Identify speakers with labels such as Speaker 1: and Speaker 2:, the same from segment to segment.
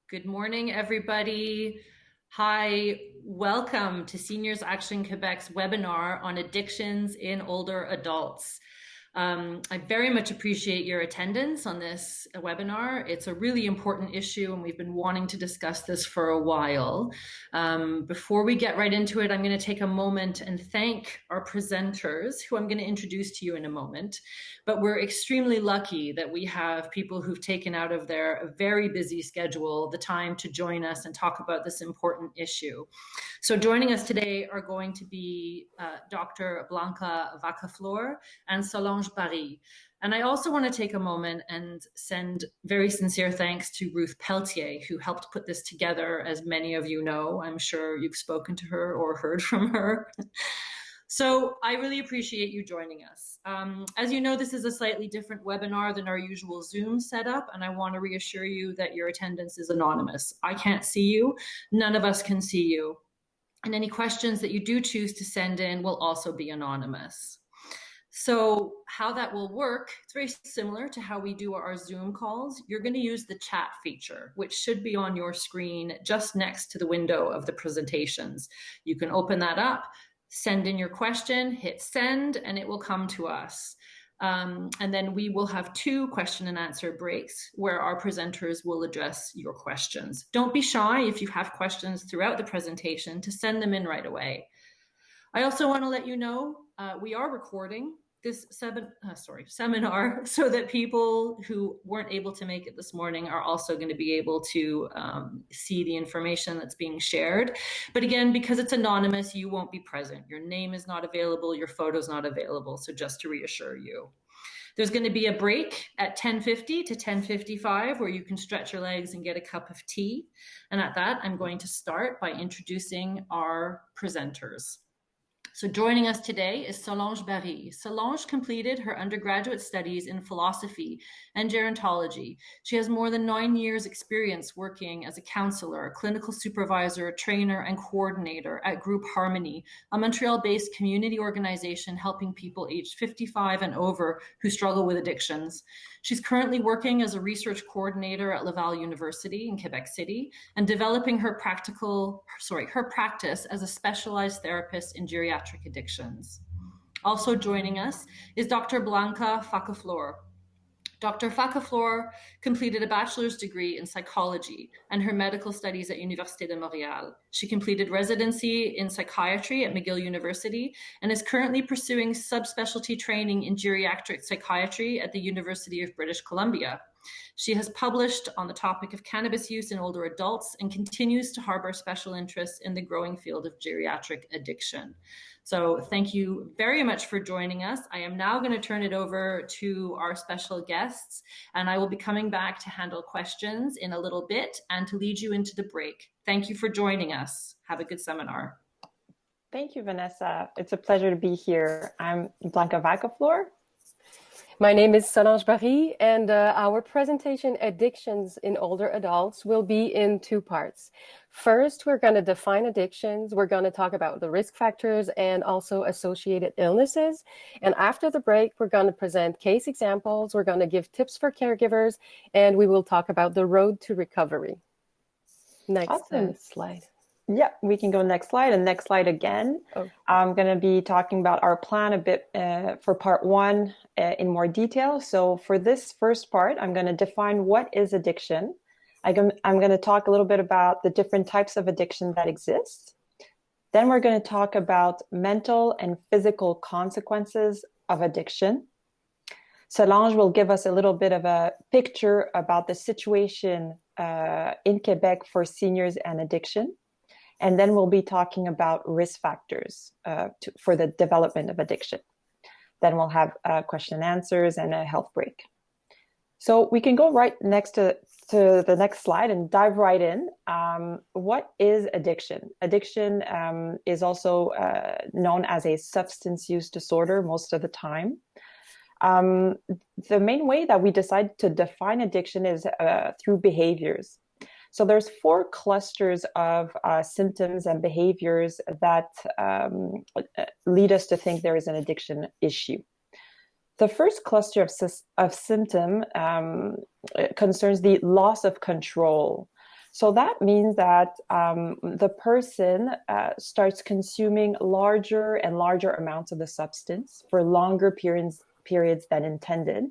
Speaker 1: Good morning, everybody. Hi, welcome to Seniors Action Quebec's webinar on addictions in older adults. I very much appreciate your attendance on this webinar. It's a really important issue and we've been wanting to discuss this for a while. Before we get right into it, I'm going to take a moment and thank our presenters, who I'm going to introduce to you in a moment. But we're extremely lucky that we have people who've taken out of their very busy schedule the time to join us and talk about this important issue. So joining us today are going to be Dr. Blanca Vacaflor and Solange Baril. And I also want to take a moment and send very sincere thanks to Ruth Pelletier, who helped put this together, as many of you know. I'm sure you've spoken to her or heard from her. So I really appreciate you joining us. As you know, this is a slightly different webinar than our usual Zoom setup, and I want to reassure you that your attendance is anonymous. I can't see you. None of us can see you. And any questions that you do choose to send in will also be anonymous. So how that will work, it's very similar to how we do our Zoom calls. You're going to use the chat feature, which should be on your screen just next to the window of the presentations. You can open that up, send in your question, hit send, and it will come to us. And then we will have 2 question and answer breaks where our presenters will address your questions. Don't be shy if you have questions throughout the presentation to send them in right away. I also want to let you know we are recording this seminar so that people who weren't able to make it this morning are also going to be able to see the information that's being shared. But again, because it's anonymous, you won't be present. Your name is not available, your photo's not available. So just to reassure you. There's going to be a break at 10:50 to 10:55 where you can stretch your legs and get a cup of tea. And at that, I'm going to start by introducing our presenters. So joining us today is Solange Baril. Solange completed her undergraduate studies in philosophy and gerontology. She has more than 9 years experience working as a counselor, clinical supervisor, trainer, and coordinator at Groupe Harmonie, a Montreal-based community organization helping people aged 55 and over who struggle with addictions. She's currently working as a research coordinator at Laval University in Quebec City and developing her practice as a specialized therapist in geriatric addictions. Also joining us is Dr. Blanca Vacaflor. Dr. Vacaflor completed a bachelor's degree in psychology and her medical studies at Université de Montréal. She completed residency in psychiatry at McGill University and is currently pursuing subspecialty training in geriatric psychiatry at the University of British Columbia. She has published on the topic of cannabis use in older adults and continues to harbor special interest in the growing field of geriatric addiction. So thank you very much for joining us. I am now going to turn it over to our special guests, and I will be coming back to handle questions in a little bit and to lead you into the break. Thank you for joining us. Have a good seminar.
Speaker 2: Thank you, Vanessa. It's a pleasure to be here. I'm Blanca Vacaflor.
Speaker 3: My name is Solange Baril, and our presentation, Addictions in Older Adults, will be in 2 parts. First, we're going to define addictions. We're going to talk about the risk factors and also associated illnesses. And after the break, we're going to present case examples. We're going to give tips for caregivers, and we will talk about the road to recovery. Next slide.
Speaker 2: Yeah, we can go next slide and next slide again. Oh. I'm going to be talking about our plan a bit for part 1 in more detail. So for this first part, I'm going to define what is addiction. I'm going to talk a little bit about the different types of addiction that exist. Then we're going to talk about mental and physical consequences of addiction. Solange will give us a little bit of a picture about the situation in Quebec for seniors and addiction. And then we'll be talking about risk factors for the development of addiction. Then we'll have question and answers and a health break. So we can go right next to the next slide and dive right in. What is addiction? Addiction is also known as a substance use disorder most of the time. The main way that we decide to define addiction is through behaviors. So there's 4 clusters of symptoms and behaviors that lead us to think there is an addiction issue. The first cluster of symptom concerns the loss of control. So that means that the person starts consuming larger and larger amounts of the substance for longer periods than intended,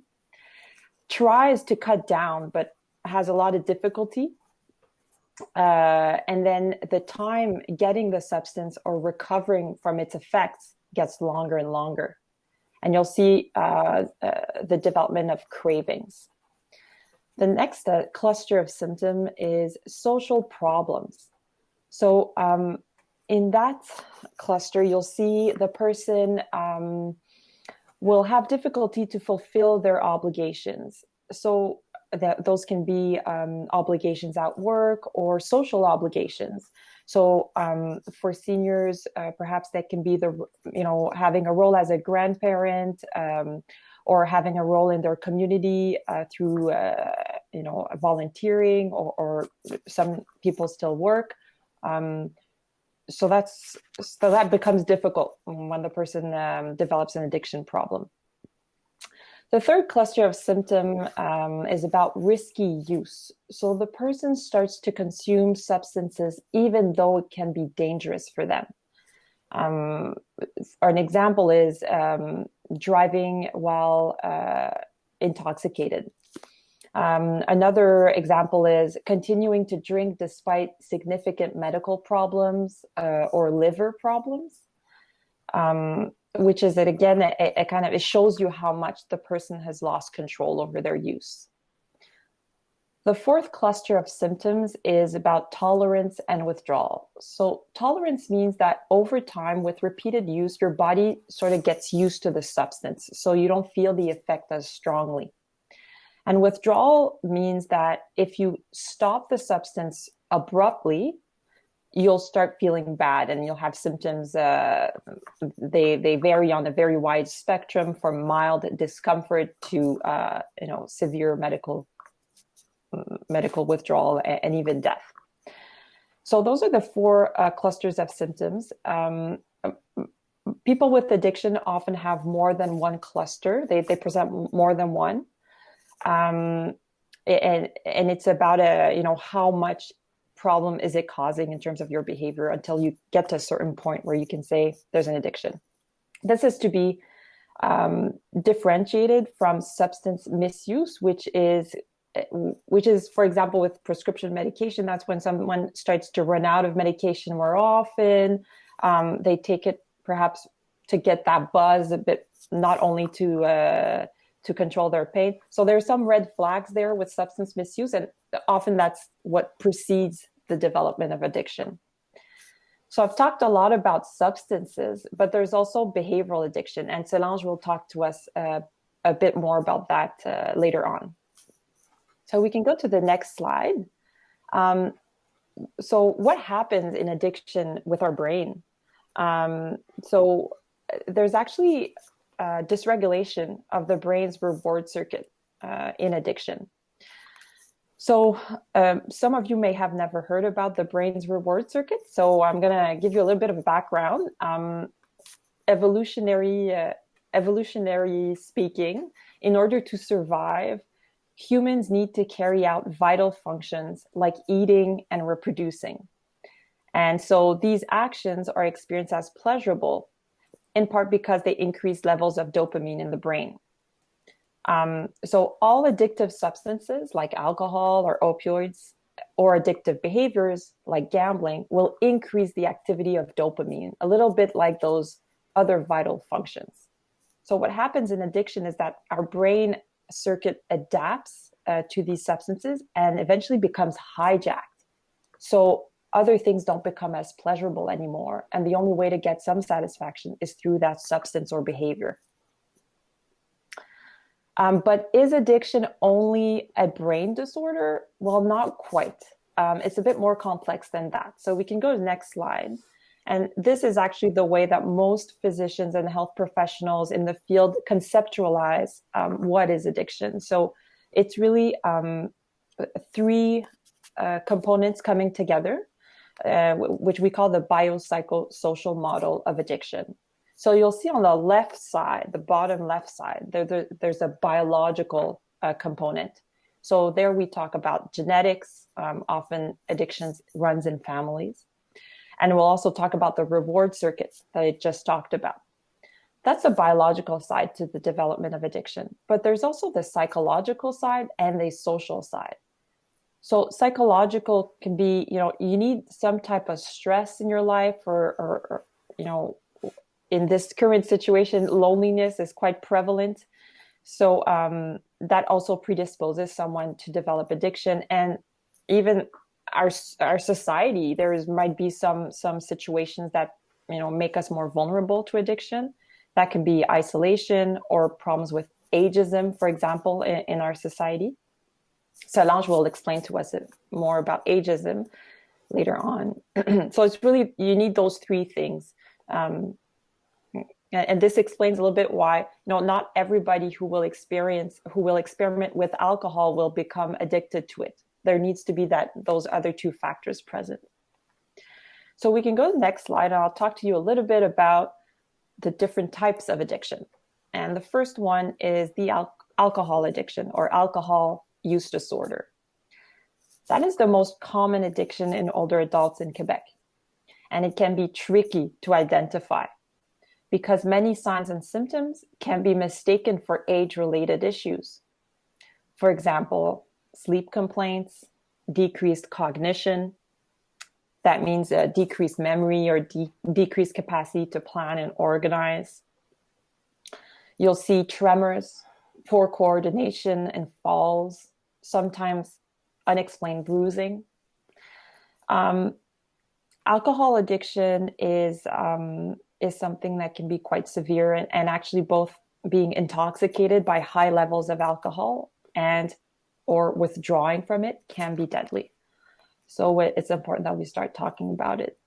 Speaker 2: tries to cut down, but has a lot of difficulty. And then the time getting the substance or recovering from its effects gets longer and longer. And you'll see the development of cravings. The next cluster of symptom is social problems. So in that cluster, you'll see the person will have difficulty to fulfill their obligations. So those can be obligations at work or social obligations. So for seniors, perhaps that can be having a role as a grandparent, or having a role in their community through volunteering, or some people still work. So that becomes difficult when the person develops an addiction problem. The third cluster of symptom is about risky use. So the person starts to consume substances even though it can be dangerous for them. An example is driving while intoxicated. Another example is continuing to drink despite significant medical problems or liver problems. Which is that, again, it shows you how much the person has lost control over their use. The fourth cluster of symptoms is about tolerance and withdrawal. So tolerance means that over time, with repeated use, your body sort of gets used to the substance, so you don't feel the effect as strongly. And withdrawal means that if you stop the substance abruptly, you'll start feeling bad and you'll have symptoms. They vary on a very wide spectrum, from mild discomfort to severe medical withdrawal and even death. So those are the four clusters of symptoms. People with addiction often have more than one cluster. They present more than one, and it's about how much problem is it causing in terms of your behavior until you get to a certain point where you can say there's an addiction. This is to be differentiated from substance misuse, which is, for example, with prescription medication. That's when someone starts to run out of medication more often. They take it perhaps to get that buzz a bit, not only to control their pain. So there's some red flags there with substance misuse, and often that's what precedes the development of addiction. So I've talked a lot about substances, but there's also behavioral addiction, and Solange will talk to us a bit more about that later on. So we can go to the next slide. So what happens in addiction with our brain? So there's actually dysregulation of the brain's reward circuit in addiction. So some of you may have never heard about the brain's reward circuit. So I'm going to give you a little bit of a background. Evolutionary speaking, in order to survive, humans need to carry out vital functions like eating and reproducing. And so these actions are experienced as pleasurable, in part because they increase levels of dopamine in the brain. So all addictive substances like alcohol or opioids, or addictive behaviors like gambling, will increase the activity of dopamine, a little bit like those other vital functions. So what happens in addiction is that our brain circuit adapts to these substances and eventually becomes hijacked. So other things don't become as pleasurable anymore. And the only way to get some satisfaction is through that substance or behavior. But is addiction only a brain disorder? Well, not quite. It's a bit more complex than that. So we can go to the next slide. And this is actually the way that most physicians and health professionals in the field conceptualize what is addiction. So it's really three components coming together, which we call the biopsychosocial model of addiction. So you'll see on the left side, the bottom left side, there's a biological component. So there we talk about genetics. Often addictions runs in families. And we'll also talk about the reward circuits that I just talked about. That's a biological side to the development of addiction. But there's also the psychological side and the social side. So psychological can be, you need some type of stress in your life or in this current situation, loneliness is quite prevalent. So that also predisposes someone to develop addiction. And even our society, might be some situations that, make us more vulnerable to addiction. That can be isolation or problems with ageism, for example, in our society. Solange will explain to us more about ageism later on. So it's really, you need those three things. And this explains a little bit why, not everybody who will experiment with alcohol will become addicted to it. There needs to be those other two factors present. So we can go to the next slide, and I'll talk to you a little bit about the different types of addiction. And the first one is the alcohol addiction or alcohol use disorder. That is the most common addiction in older adults in Quebec. And it can be tricky to identify because many signs and symptoms can be mistaken for age-related issues. For example, sleep complaints, decreased cognition. That means a decreased memory or decreased capacity to plan and organize. You'll see tremors, poor coordination and falls, sometimes unexplained bruising. Alcohol addiction is something that can be quite severe and actually both being intoxicated by high levels of alcohol or withdrawing from it can be deadly. So it's important that we start talking about it.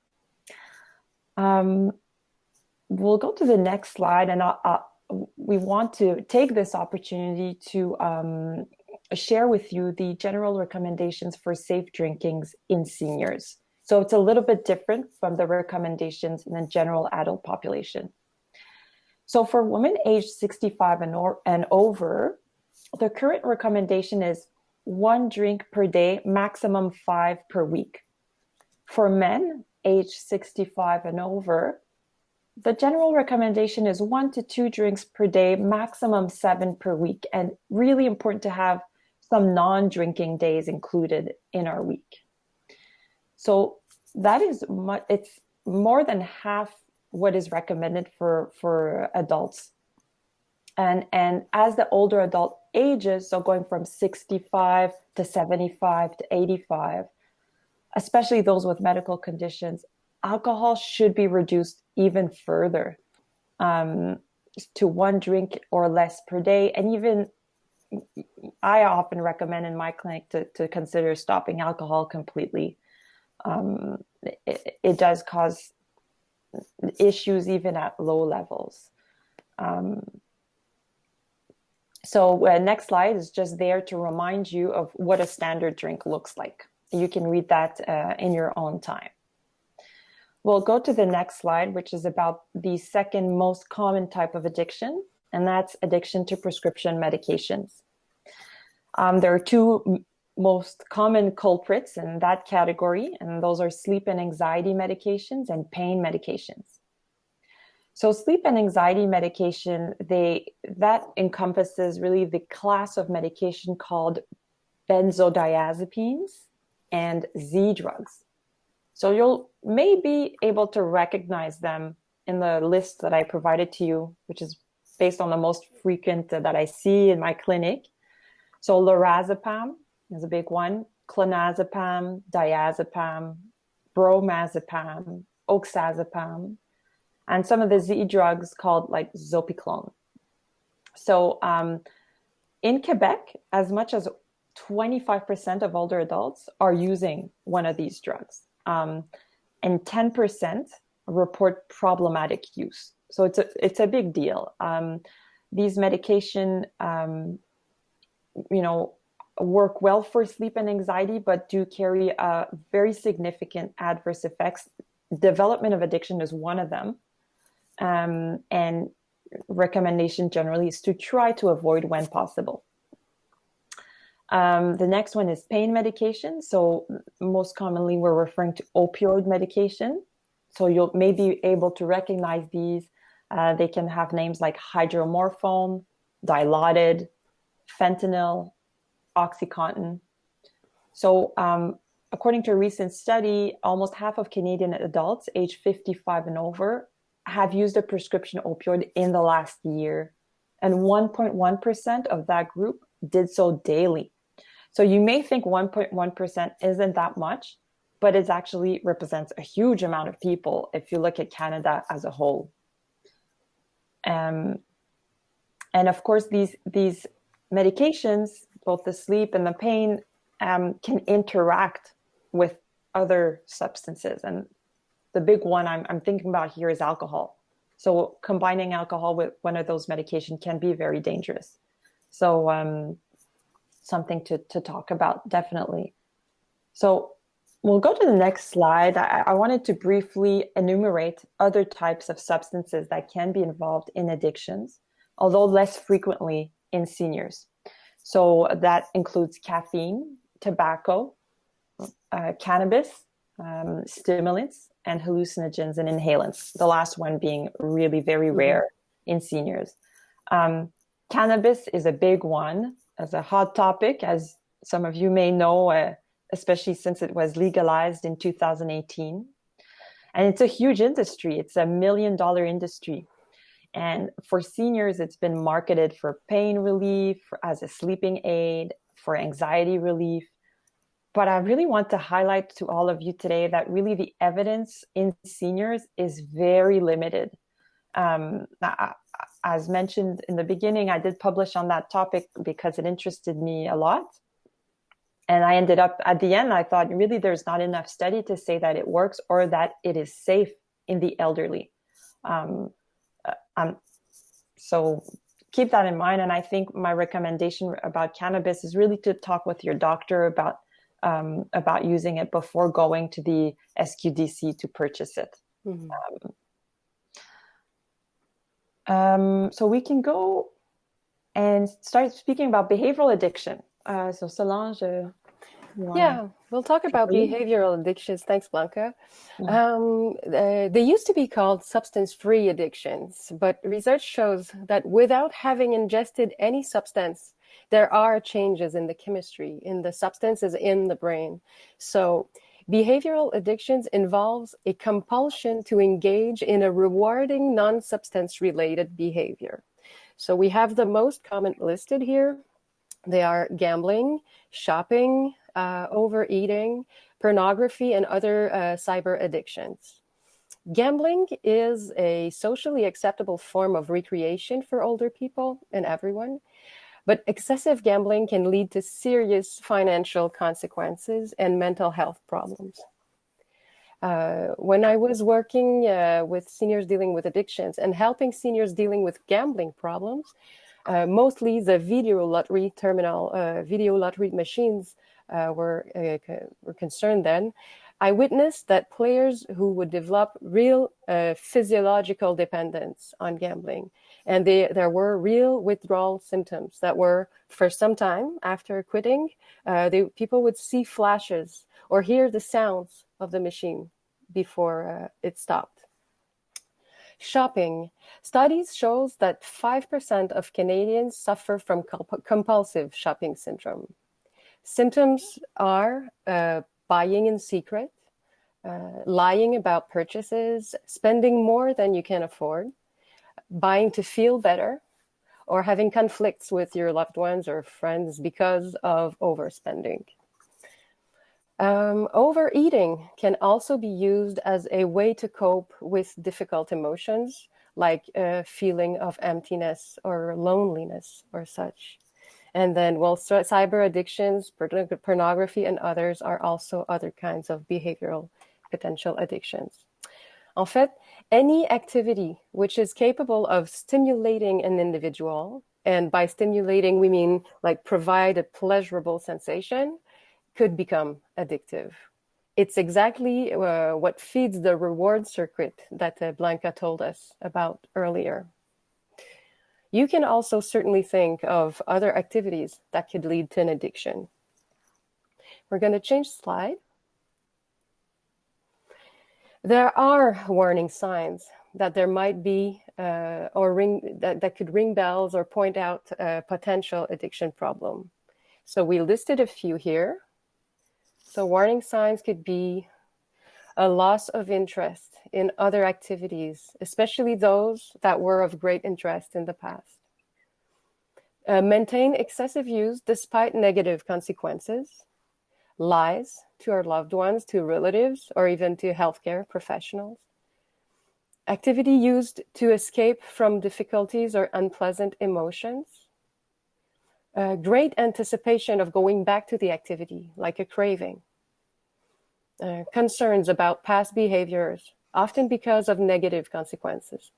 Speaker 2: We'll go to the next slide, and we want to take this opportunity to share with you the general recommendations for safe drinkings in seniors. So it's a little bit different from the recommendations in the general adult population. So for women aged 65 and over, the current recommendation is 1 drink per day, maximum 5 per week. For men aged 65 and over, the general recommendation is 1 to 2 drinks per day, maximum 7 per week. And really important to have some non-drinking days included in our week. So that is it's more than half what is recommended for adults. And as the older adult ages, so going from 65 to 75 to 85, especially those with medical conditions, alcohol should be reduced even further to 1 drink or less per day. And even I often recommend in my clinic to consider stopping alcohol completely. It does cause issues even at low levels. So next slide is just there to remind you of what a standard drink looks like. You can read that in your own time. We'll go to the next slide, which is about the second most common type of addiction, and that's addiction to prescription medications. There are 2 most common culprits in that category, and those are sleep and anxiety medications and pain medications. So sleep and anxiety medication, that encompasses really the class of medication called benzodiazepines and Z drugs. So you'll may be able to recognize them in the list that I provided to you, which is based on the most frequent that I see in my clinic. So lorazepam is a big one, clonazepam, diazepam, bromazepam, oxazepam, and some of the Z drugs called like zopiclone. So in Quebec, as much as 25% of older adults are using one of these drugs, and 10% report problematic use. So it's a big deal. These medication, work well for sleep and anxiety, but do carry very significant adverse effects. Development of addiction is one of them. And recommendation generally is to try to avoid when possible. The next one is pain medication. So most commonly, we're referring to opioid medication. So you'll may be able to recognize these. They can have names like hydromorphone, Dilaudid, fentanyl, OxyContin. So according to a recent study, almost half of Canadian adults aged 55 and over have used a prescription opioid in the last year. And 1.1% of that group did so daily. So you may think 1.1% isn't that much, but it actually represents a huge amount of people if you look at Canada as a whole. And of course, these medications, both the sleep and the pain, can interact with other substances. And the big one I'm thinking about here is alcohol. So combining alcohol with one of those medications can be very dangerous. So something to talk about, definitely. So we'll go to the next slide. I wanted to briefly enumerate other types of substances that can be involved in addictions, although less frequently in seniors. So that includes caffeine, tobacco, cannabis, stimulants, and hallucinogens and inhalants. The last one being really very rare in seniors. Cannabis is a big one, as a hot topic, as some of you may know, especially since it was legalized in 2018. And it's a huge industry. It's $1 million industry. And for seniors, it's been marketed for pain relief, as a sleeping aid, for anxiety relief. But I really want to highlight to all of you today that really the evidence in seniors is very limited. As mentioned in the beginning, I did publish on that topic because it interested me a lot. And I ended up, at the end, I thought really there's not enough study to say that it works or that it is safe in the elderly. So keep that in mind. And I think my recommendation about cannabis is really to talk with your doctor about using it before going to the SQDC to purchase it. So we can go and start speaking about behavioral addiction. So Solange,
Speaker 3: we'll talk about behavioral addictions. Thanks, Blanca. They used to be called substance-free addictions, but research shows that without having ingested any substance, there are changes in the chemistry, in the substances in the brain. So behavioral addictions involves a compulsion to engage in a rewarding non-substance related behavior. So we have the most common listed here. They are gambling, shopping, overeating, pornography, and other cyber addictions. Gambling is a socially acceptable form of recreation for older people and everyone. But excessive gambling can lead to serious financial consequences and mental health problems. When I was working with seniors dealing with addictions and helping seniors dealing with gambling problems, mostly the video lottery machines were concerned then, I witnessed that players who would develop real physiological dependence on gambling. And there were real withdrawal symptoms that were, for some time after quitting, people would see flashes or hear the sounds of the machine before it stopped. Shopping. Studies shows that 5% of Canadians suffer from compulsive shopping syndrome. Symptoms are buying in secret, lying about purchases, spending more than you can afford, buying to feel better, or having conflicts with your loved ones or friends because of overspending. Overeating can also be used as a way to cope with difficult emotions, like a feeling of emptiness or loneliness or such. And then, cyber addictions, pornography, and others are also other kinds of behavioral potential addictions. En fait, any activity which is capable of stimulating an individual, and by stimulating we mean like provide a pleasurable sensation, could become addictive. It's exactly what feeds the reward circuit that Blanca told us about earlier. You can also certainly think of other activities that could lead to an addiction. We're going to change slide. There are warning signs that there might be that could ring bells or point out a potential addiction problem. So we listed a few here. So warning signs could be a loss of interest in other activities, especially those that were of great interest in the past. Maintain excessive use despite negative consequences. Lies to our loved ones, to relatives, or even to healthcare professionals. Activity used to escape from difficulties or unpleasant emotions. Great anticipation of going back to the activity, like a craving. Concerns about past behaviors, often because of negative consequences.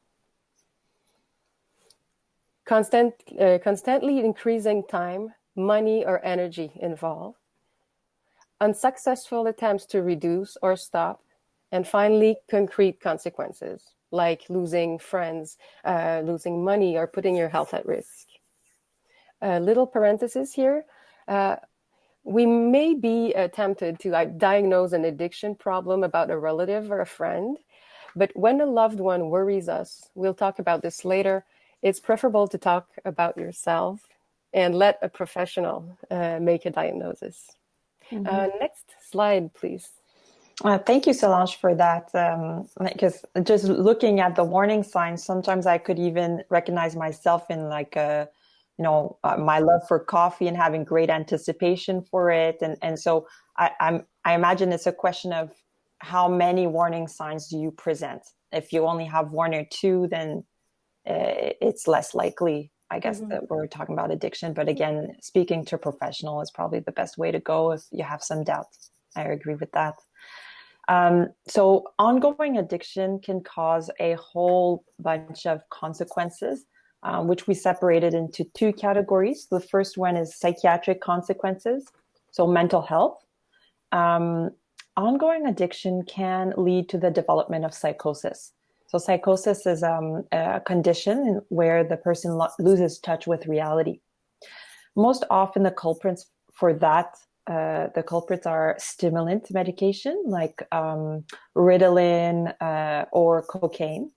Speaker 3: Constantly increasing time, money, or energy involved. Unsuccessful attempts to reduce or stop. And finally, concrete consequences, like losing friends, losing money, or putting your health at risk. Little parenthesis here. We may be tempted to diagnose an addiction problem about a relative or a friend, but when a loved one worries us, we'll talk about this later, it's preferable to talk about yourself and let a professional make a diagnosis. Next slide, please.
Speaker 2: Thank you, Solange, for that. Because just looking at the warning signs, sometimes I could even recognize myself in like my love for coffee and having great anticipation for it. And so I imagine it's a question of how many warning signs do you present? If you only have one or two, then it's less likely, I guess, that we're talking about addiction. But again, speaking to a professional is probably the best way to go if you have some doubt. I agree with that. So ongoing addiction can cause a whole bunch of consequences, which we separated into two categories. The first one is psychiatric consequences, so mental health. Ongoing addiction can lead to the development of psychosis. So psychosis is a condition where the person loses touch with reality. Most often the culprits for that, the culprits are stimulant medication like Ritalin or cocaine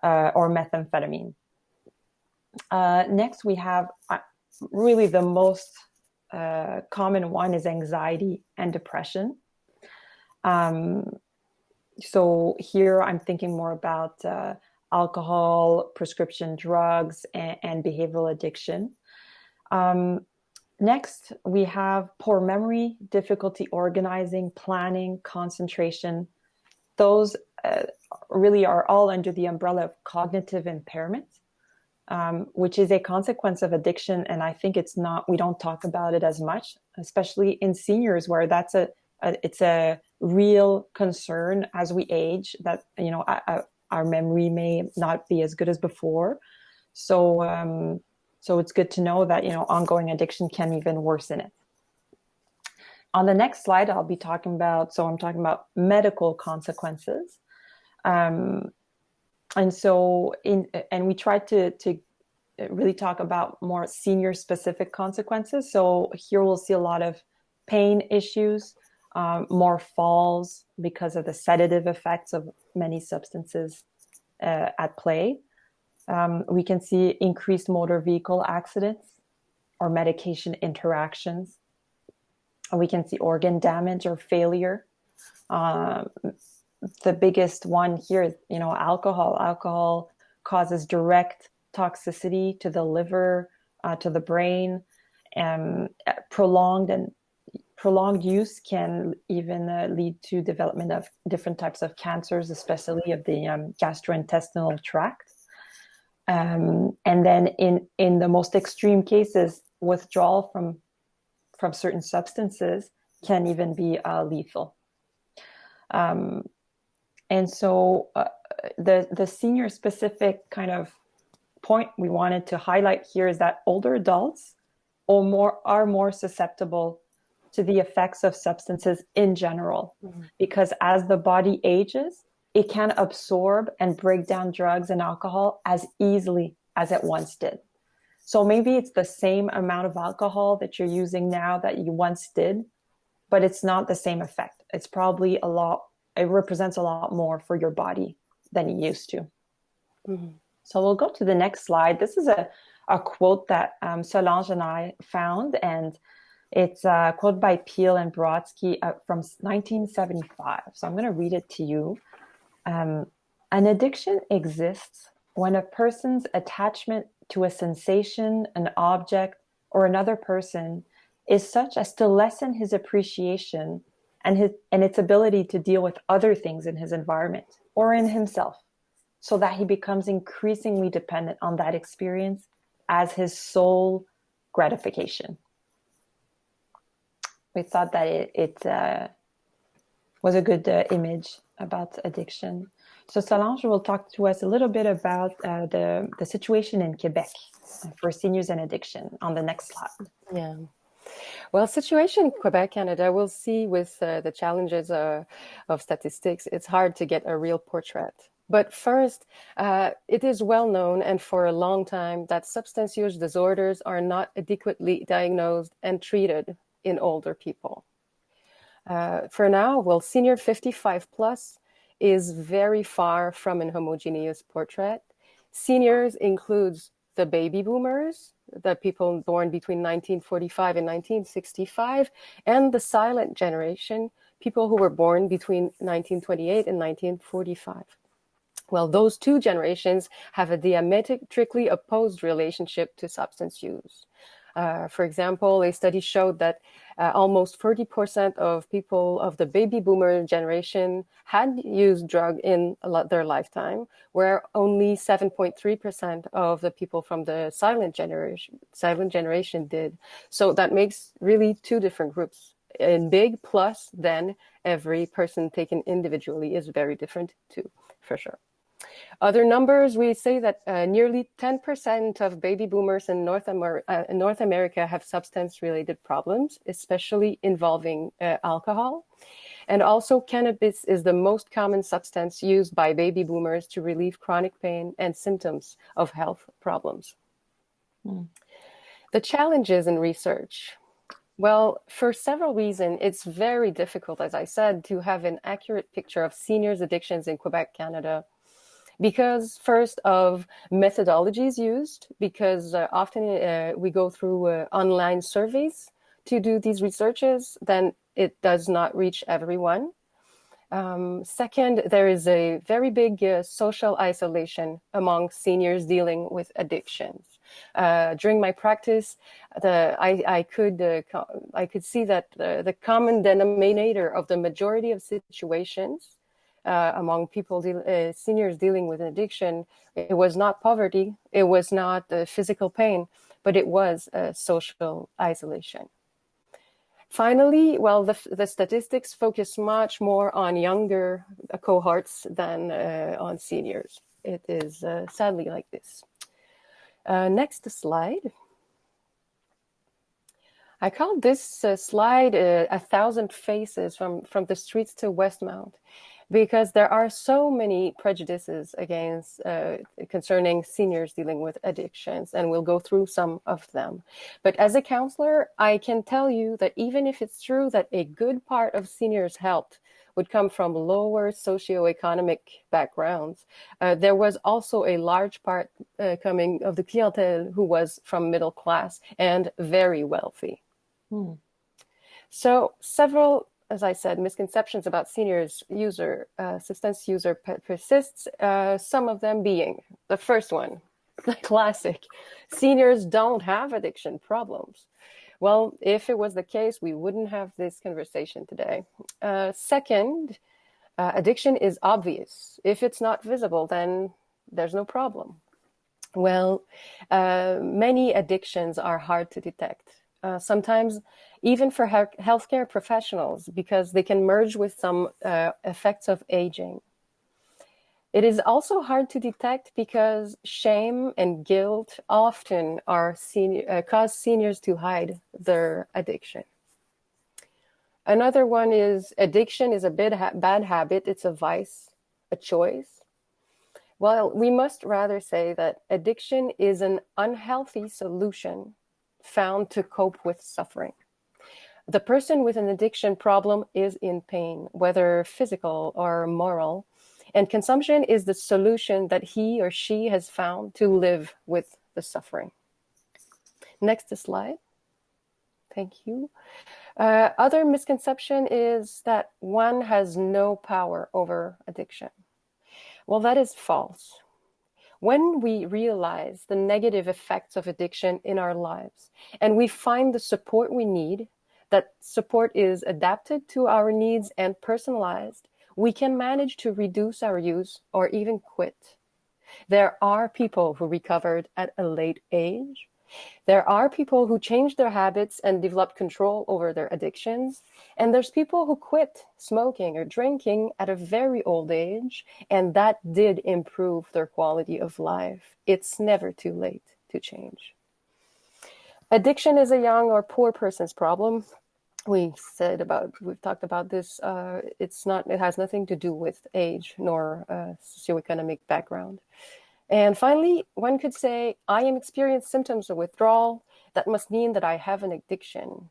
Speaker 2: or methamphetamine. Next, we have really the most common one is anxiety and depression. So here I'm thinking more about alcohol, prescription drugs, and behavioral addiction. Next, we have poor memory, difficulty organizing, planning, concentration. Those really are all under the umbrella of cognitive impairment, which is a consequence of addiction. And I think we don't talk about it as much, especially in seniors where it's a real concern as we age that, our memory may not be as good as before. So it's good to know that, ongoing addiction can even worsen it. On the next slide, I'm talking about medical consequences. And we tried to really talk about more senior specific consequences. So here we'll see a lot of pain issues, more falls because of the sedative effects of many substances at play. We can see increased motor vehicle accidents or medication interactions. We can see organ damage or failure. The biggest one here is, alcohol. Alcohol causes direct toxicity to the liver, to the brain, and prolonged use can even lead to development of different types of cancers, especially of the gastrointestinal tract. And then in the most extreme cases, withdrawal from certain substances can even be lethal. And so the senior specific kind of point we wanted to highlight here is that older adults are more susceptible to the effects of substances in general, because as the body ages, it can absorb and break down drugs and alcohol as easily as it once did. So maybe it's the same amount of alcohol that you're using now that you once did, but it's not the same effect. It's probably it represents a lot more for your body than it used to. Mm-hmm. So we'll go to the next slide. This is a quote that Solange and I found, and it's a quote by Peel and Brodsky from 1975. So I'm going to read it to you. An addiction exists when a person's attachment to a sensation, an object, or another person is such as to lessen his appreciation and its ability to deal with other things in his environment or in himself, so that he becomes increasingly dependent on that experience as his sole gratification. We thought that it was a good image about addiction. So Solange will talk to us a little bit about the situation in Quebec for seniors and addiction on the next slide.
Speaker 3: Yeah. Well, situation in Quebec, Canada, we'll see with the challenges of statistics, it's hard to get a real portrait. But first, it is well known and for a long time that substance use disorders are not adequately diagnosed and treated in older people. For now, well, senior 55 plus is very far from an homogeneous portrait. Seniors includes the baby boomers, the people born between 1945 and 1965, and the silent generation, people who were born between 1928 and 1945. Well, those two generations have a diametrically opposed relationship to substance use. For example, a study showed that almost 40% of people of the baby boomer generation had used drug in their lifetime, where only 7.3% of the people from the silent generation did. So that makes really two different groups. In big, plus then every person taken individually is very different too, for sure. Other numbers, we say that nearly 10% of baby boomers in North America have substance-related problems, especially involving alcohol. And also cannabis is the most common substance used by baby boomers to relieve chronic pain and symptoms of health problems. The challenges in research. Well, for several reasons, it's very difficult, as I said, to have an accurate picture of seniors' addictions in Quebec, Canada. Because first of methodologies used, because often we go through online surveys to do these researches, then it does not reach everyone. Second, there is a very big social isolation among seniors dealing with addictions. During my practice, I could see that the common denominator of the majority of situations among people, seniors dealing with addiction, it was not poverty, it was not physical pain, but it was social isolation. Finally, well, the statistics focus much more on younger cohorts than on seniors. It is sadly like this. Next slide. I call this slide 1,000 Faces from the streets to Westmount, because there are so many prejudices against concerning seniors dealing with addictions, and we'll go through some of them. But as a counselor, I can tell you that even if it's true that a good part of seniors' health would come from lower socioeconomic backgrounds, there was also a large part coming of the clientele who was from middle class and very wealthy. So several, as I said, misconceptions about seniors substance user persists, some of them being the first one, the classic, seniors don't have addiction problems. Well, if it was the case, we wouldn't have this conversation today. Second, addiction is obvious. If it's not visible, then there's no problem. Well, many addictions are hard to detect. Sometimes even for healthcare professionals, because they can merge with some effects of aging. It is also hard to detect because shame and guilt often cause seniors to hide their addiction. Another one is addiction is a bad habit. It's a vice, a choice. Well, we must rather say that addiction is an unhealthy solution found to cope with suffering. The person with an addiction problem is in pain, whether physical or moral, and consumption is the solution that he or she has found to live with the suffering. Next slide. Thank you. Other misconception is that one has no power over addiction. Well, that is false. When we realize the negative effects of addiction in our lives and we find the support we need, that support is adapted to our needs and personalized, we can manage to reduce our use or even quit. There are people who recovered at a late age. There are people who changed their habits and developed control over their addictions. And there's people who quit smoking or drinking at a very old age, and that did improve their quality of life. It's never too late to change. Addiction is a young or poor person's problem. We've talked about this. It has nothing to do with age nor socioeconomic background. And finally, one could say, I am experiencing symptoms of withdrawal. That must mean that I have an addiction.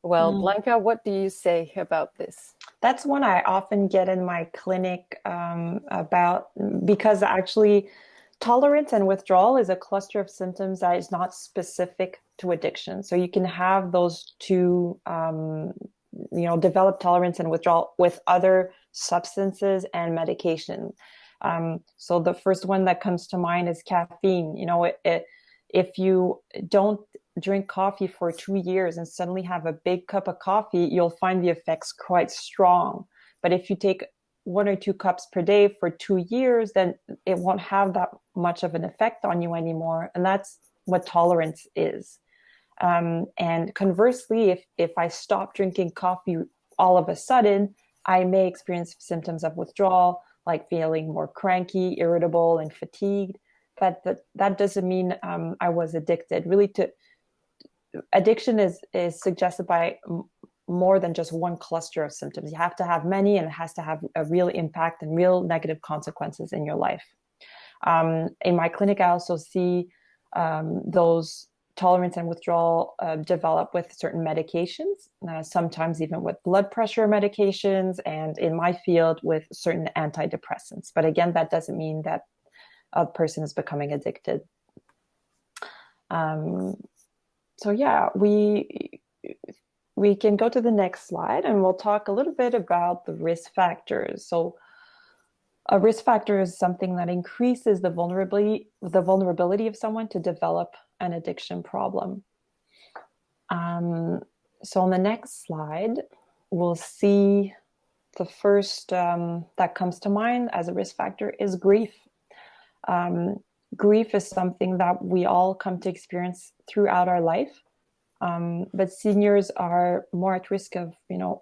Speaker 3: Well, Blanca, what do you say about this?
Speaker 2: That's one I often get in my clinic about, because actually tolerance and withdrawal is a cluster of symptoms that is not specific to addiction. So you can have those two, develop tolerance and withdrawal with other substances and medication. So the first one that comes to mind is caffeine. If you don't drink coffee for 2 years and suddenly have a big cup of coffee, you'll find the effects quite strong. But if you take 1 or 2 cups per day for 2 years, then it won't have that much of an effect on you anymore. And that's what tolerance is. And conversely, if I stop drinking coffee all of a sudden, I may experience symptoms of withdrawal, like feeling more cranky, irritable, and fatigued. But that doesn't mean I was addicted. Really, addiction is suggested by more than just one cluster of symptoms. You have to have many, and it has to have a real impact and real negative consequences in your life. In my clinic, I also see those tolerance and withdrawal develop with certain medications, sometimes even with blood pressure medications, and in my field with certain antidepressants. But again, that doesn't mean that a person is becoming addicted. So yeah, we can go to the next slide and we'll talk a little bit about the risk factors. So a risk factor is something that increases the vulnerability of someone to develop an addiction problem. So on the next slide, we'll see the first that comes to mind as a risk factor is grief. Grief is something that we all come to experience throughout our life. But seniors are more at risk of,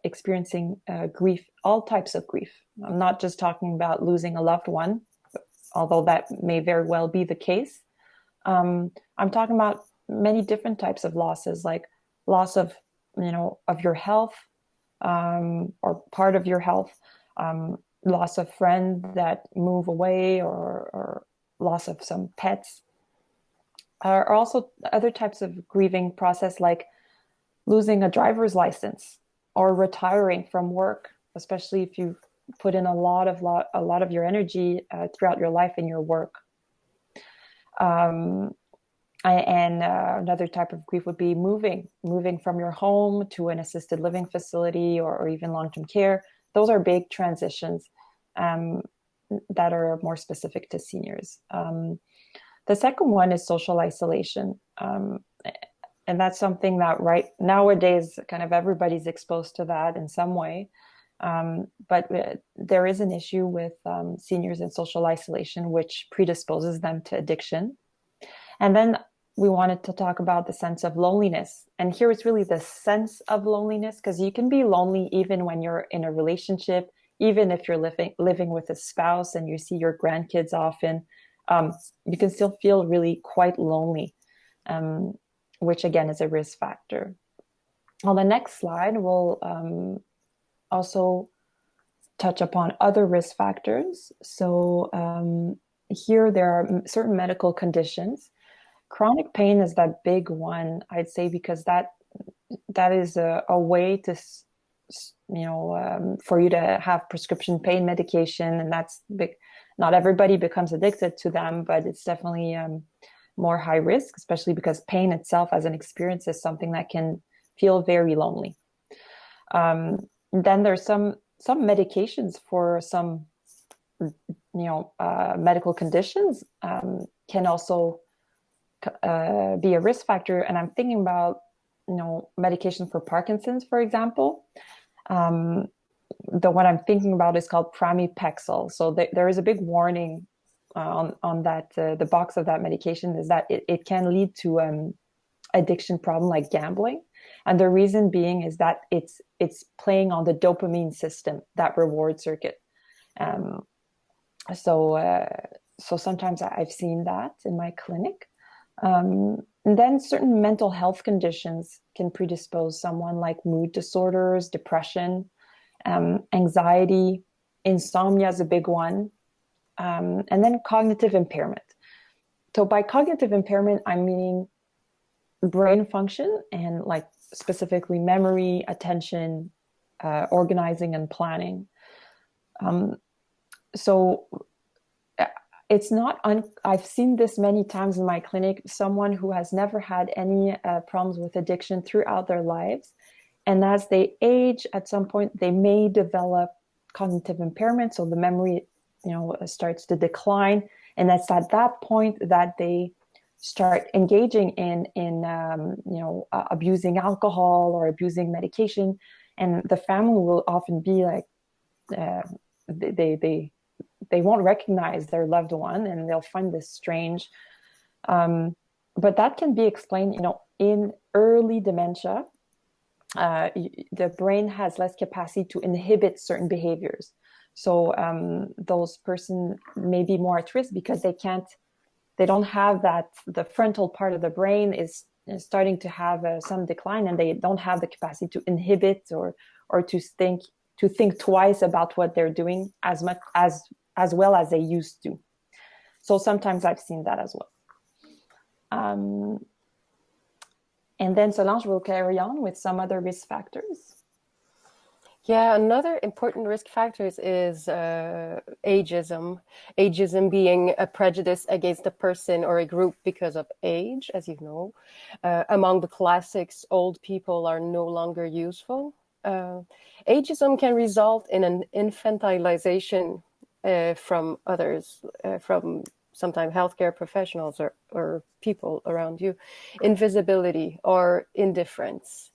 Speaker 2: experiencing grief, all types of grief. I'm not just talking about losing a loved one, although that may very well be the case. I'm talking about many different types of losses, like loss of, of your health, or part of your health, loss of friends that move away, or loss of some pets. Are also other types of grieving process, like losing a driver's license or retiring from work, especially if you've put in a lot of your energy throughout your life in your work. And another type of grief would be moving from your home to an assisted living facility or even long-term care. Those are big transitions that are more specific to seniors. The second one is social isolation. And that's something that nowadays kind of everybody's exposed to that in some way. But there is an issue with seniors in social isolation, which predisposes them to addiction. And then we wanted to talk about the sense of loneliness. And here it's really the sense of loneliness, because you can be lonely even when you're in a relationship, even if you're living with a spouse and you see your grandkids often. You can still feel really quite lonely, which again is a risk factor. On the next slide, we'll also touch upon other risk factors. So here there are certain medical conditions. Chronic pain is that big one, I'd say, because that is a way to, for you to have prescription pain medication, and that's big. Not everybody becomes addicted to them, but it's definitely more high risk, especially because pain itself as an experience is something that can feel very lonely. Then there's some medications for some, medical conditions can also be a risk factor. And I'm thinking about, medication for Parkinson's, for example. The one I'm thinking about is called pramipexole. So there is a big warning on that. The box of that medication is that it can lead to addiction problem like gambling. And the reason being is that it's playing on the dopamine system, that reward circuit. So sometimes I've seen that in my clinic. And then certain mental health conditions can predispose someone, like mood disorders, depression, anxiety, insomnia is a big one, and then cognitive impairment. So by cognitive impairment, I'm meaning brain function and like specifically memory, attention, organizing and planning. So it's not, I've seen this many times in my clinic, someone who has never had any problems with addiction throughout their lives. And as they age, at some point, they may develop cognitive impairment. So the memory, starts to decline. And it's at that point that they start engaging in abusing alcohol or abusing medication. And the family will often be like, they won't recognize their loved one, and they'll find this strange. But that can be explained, in early dementia, the brain has less capacity to inhibit certain behaviors. So those person may be more at risk because they don't have that, the frontal part of the brain is starting to have some decline, and they don't have the capacity to inhibit or to think twice about what they're doing as well as they used to. So sometimes I've seen that as well. And then Solange will carry on with some other risk factors.
Speaker 3: Yeah, another important risk factors is ageism. Ageism being a prejudice against a person or a group because of age, as you know. Among the classics, old people are no longer useful. Ageism can result in an infantilization from others, from sometimes healthcare professionals or people around you, invisibility or indifference.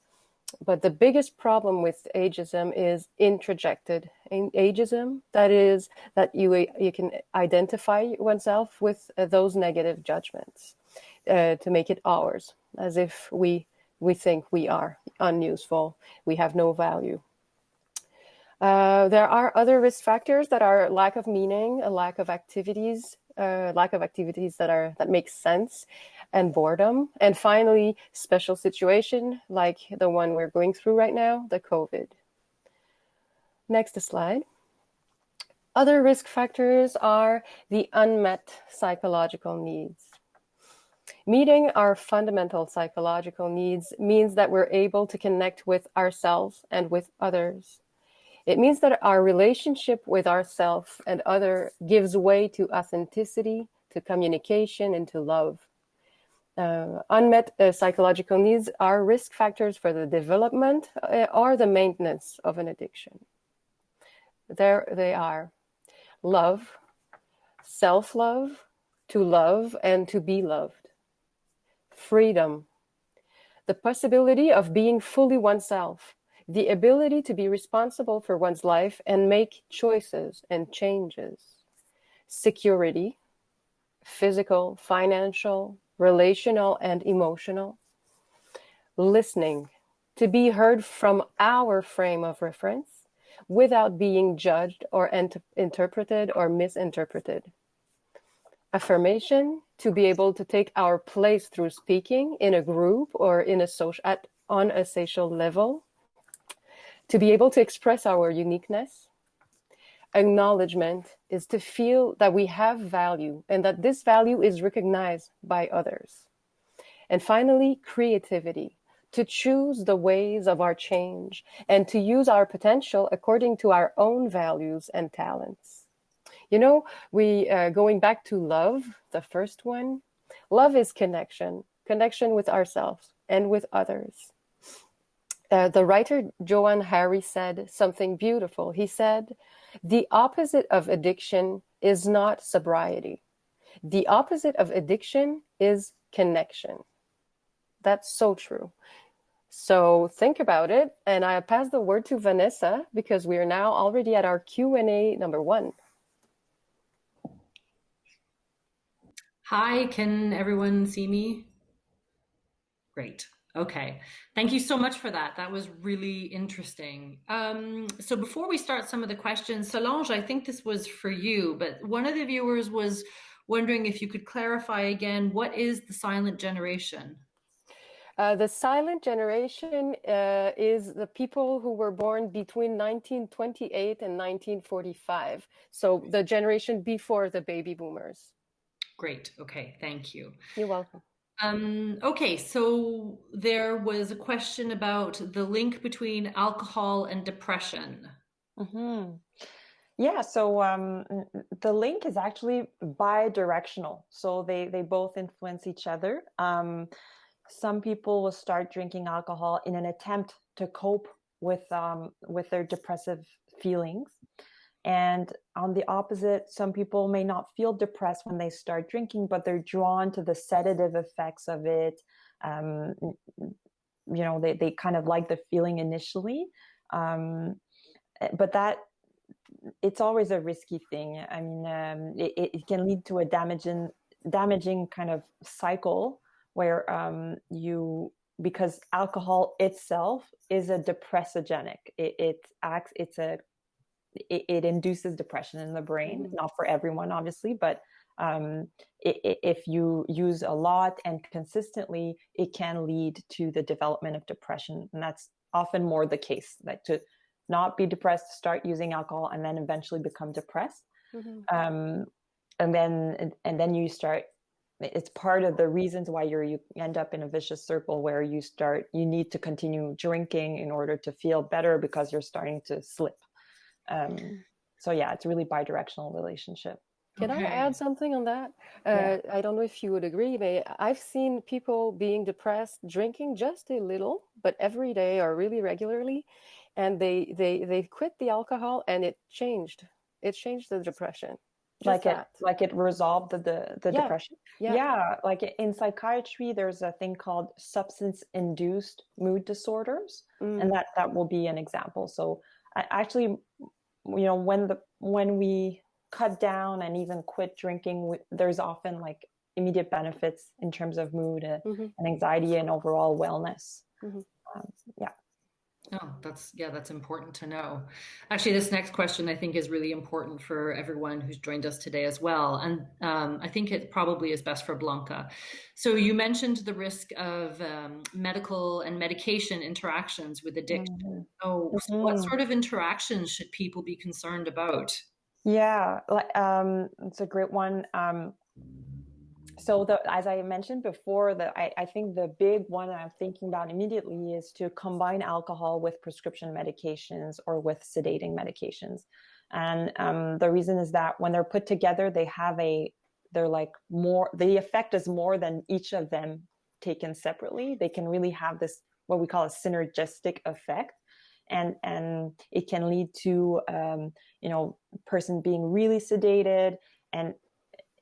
Speaker 3: But the biggest problem with ageism is introjected ageism. That is that you can identify oneself with those negative judgments to make it ours, as if we think we are unuseful, we have no value. There are other risk factors that are lack of meaning, a lack of activities that make sense, and boredom. And finally, special situation like the one we're going through right now, the COVID. Next slide. Other risk factors are the unmet psychological needs. Meeting our fundamental psychological needs means that we're able to connect with ourselves and with others. It means that our relationship with ourselves and other gives way to authenticity, to communication, and to love. Unmet psychological needs are risk factors for the development or the maintenance of an addiction. There they are: love, self-love, to love and to be loved; freedom, the possibility of being fully oneself, the ability to be responsible for one's life and make choices and changes; security, physical, financial, relational, and emotional; listening, to be heard from our frame of reference without being judged or interpreted or misinterpreted; affirmation, to be able to take our place through speaking in a group or in on a social level, to be able to express our uniqueness; Acknowledgement is to feel that we have value and that this value is recognized by others. And finally, creativity, to choose the ways of our change and to use our potential according to our own values and talents. You know, we going back to love, the first one, love is connection with ourselves and with others. The writer Johann Hari said something beautiful. He said, the opposite of addiction is not sobriety. The opposite of addiction is connection. That's so true. So think about it. And I pass the word to Vanessa because we are now already at our Q&A number 1.
Speaker 1: Hi, can everyone see me? Great. Okay. Thank you so much for that. That was really interesting. So before we start some of the questions, Solange, I think this was for you, but one of the viewers was wondering if you could clarify again, what is the silent generation?
Speaker 3: The silent generation is the people who were born between 1928 and 1945. So the generation before the baby boomers.
Speaker 1: Great. Okay. Thank you.
Speaker 3: You're welcome.
Speaker 1: Okay, so there was a question about the link between alcohol and depression.
Speaker 2: Mm-hmm. Yeah, so the link is actually bi-directional. So they both influence each other. Some people will start drinking alcohol in an attempt to cope with their depressive feelings. And on the opposite, some people may not feel depressed when they start drinking, but they're drawn to the sedative effects of it. They kind of like the feeling initially. But that it's always a risky thing. I mean, it can lead to a damaging kind of cycle where because alcohol itself is a depressogenic. It induces depression in the brain, not for everyone, obviously, but if you use a lot and consistently, it can lead to the development of depression. And that's often more the case, that to not be depressed, start using alcohol, and then eventually become depressed. And then you start, it's part of the reasons why you end up in a vicious circle where you need to continue drinking in order to feel better because you're starting to slip. So yeah, it's a really bi-directional relationship.
Speaker 3: Can I add something on that? I don't know if you would agree, but I've seen people being depressed, drinking just a little, but every day or really regularly, and they quit the alcohol, and it changed. It changed the depression.
Speaker 2: Like it resolved the depression. Yeah, like in psychiatry, there's a thing called substance-induced mood disorders, and that will be an example. So actually, when we cut down and even quit drinking, there's often like immediate benefits in terms of mood and anxiety and overall wellness.
Speaker 1: Oh, that's important to know. Actually, this next question I think is really important for everyone who's joined us today as well. And I think it probably is best for Blanca. So you mentioned the risk of medical and medication interactions with addiction. So what sort of interactions should people be concerned about?
Speaker 2: Yeah, it's a great one. So as I mentioned before, I think the big one I'm thinking about immediately is to combine alcohol with prescription medications or with sedating medications. And the reason is that when they're put together, the effect is more than each of them taken separately. They can really have this, what we call a synergistic effect. And it can lead to, person being really sedated, and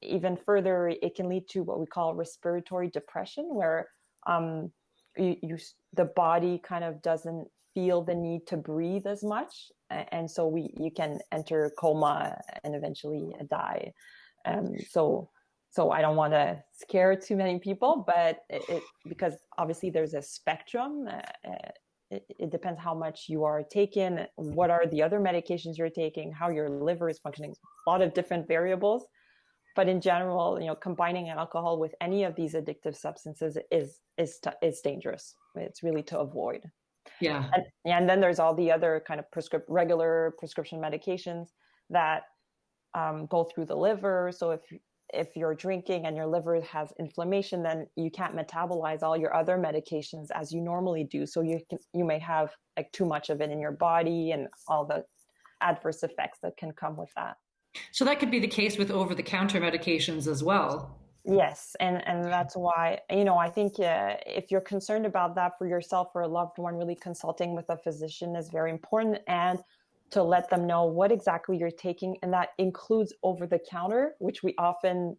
Speaker 2: even further, it can lead to what we call respiratory depression, where the body kind of doesn't feel the need to breathe as much, and so you can enter coma and eventually die. So I don't want to scare too many people, but because obviously there's a spectrum. It depends how much you are taking, what are the other medications you're taking, how your liver is functioning, a lot of different variables. But in general, combining alcohol with any of these addictive substances is dangerous. It's really to avoid.
Speaker 1: Yeah.
Speaker 2: And then there's all the other kind of regular prescription medications that go through the liver. So if you're drinking and your liver has inflammation, then you can't metabolize all your other medications as you normally do. So you may have like too much of it in your body and all the adverse effects that can come with that.
Speaker 1: So that could be the case with over-the-counter medications as well.
Speaker 2: Yes, and that's why, I think if you're concerned about that for yourself or a loved one, really consulting with a physician is very important, and to let them know what exactly you're taking. And that includes over-the-counter, which we often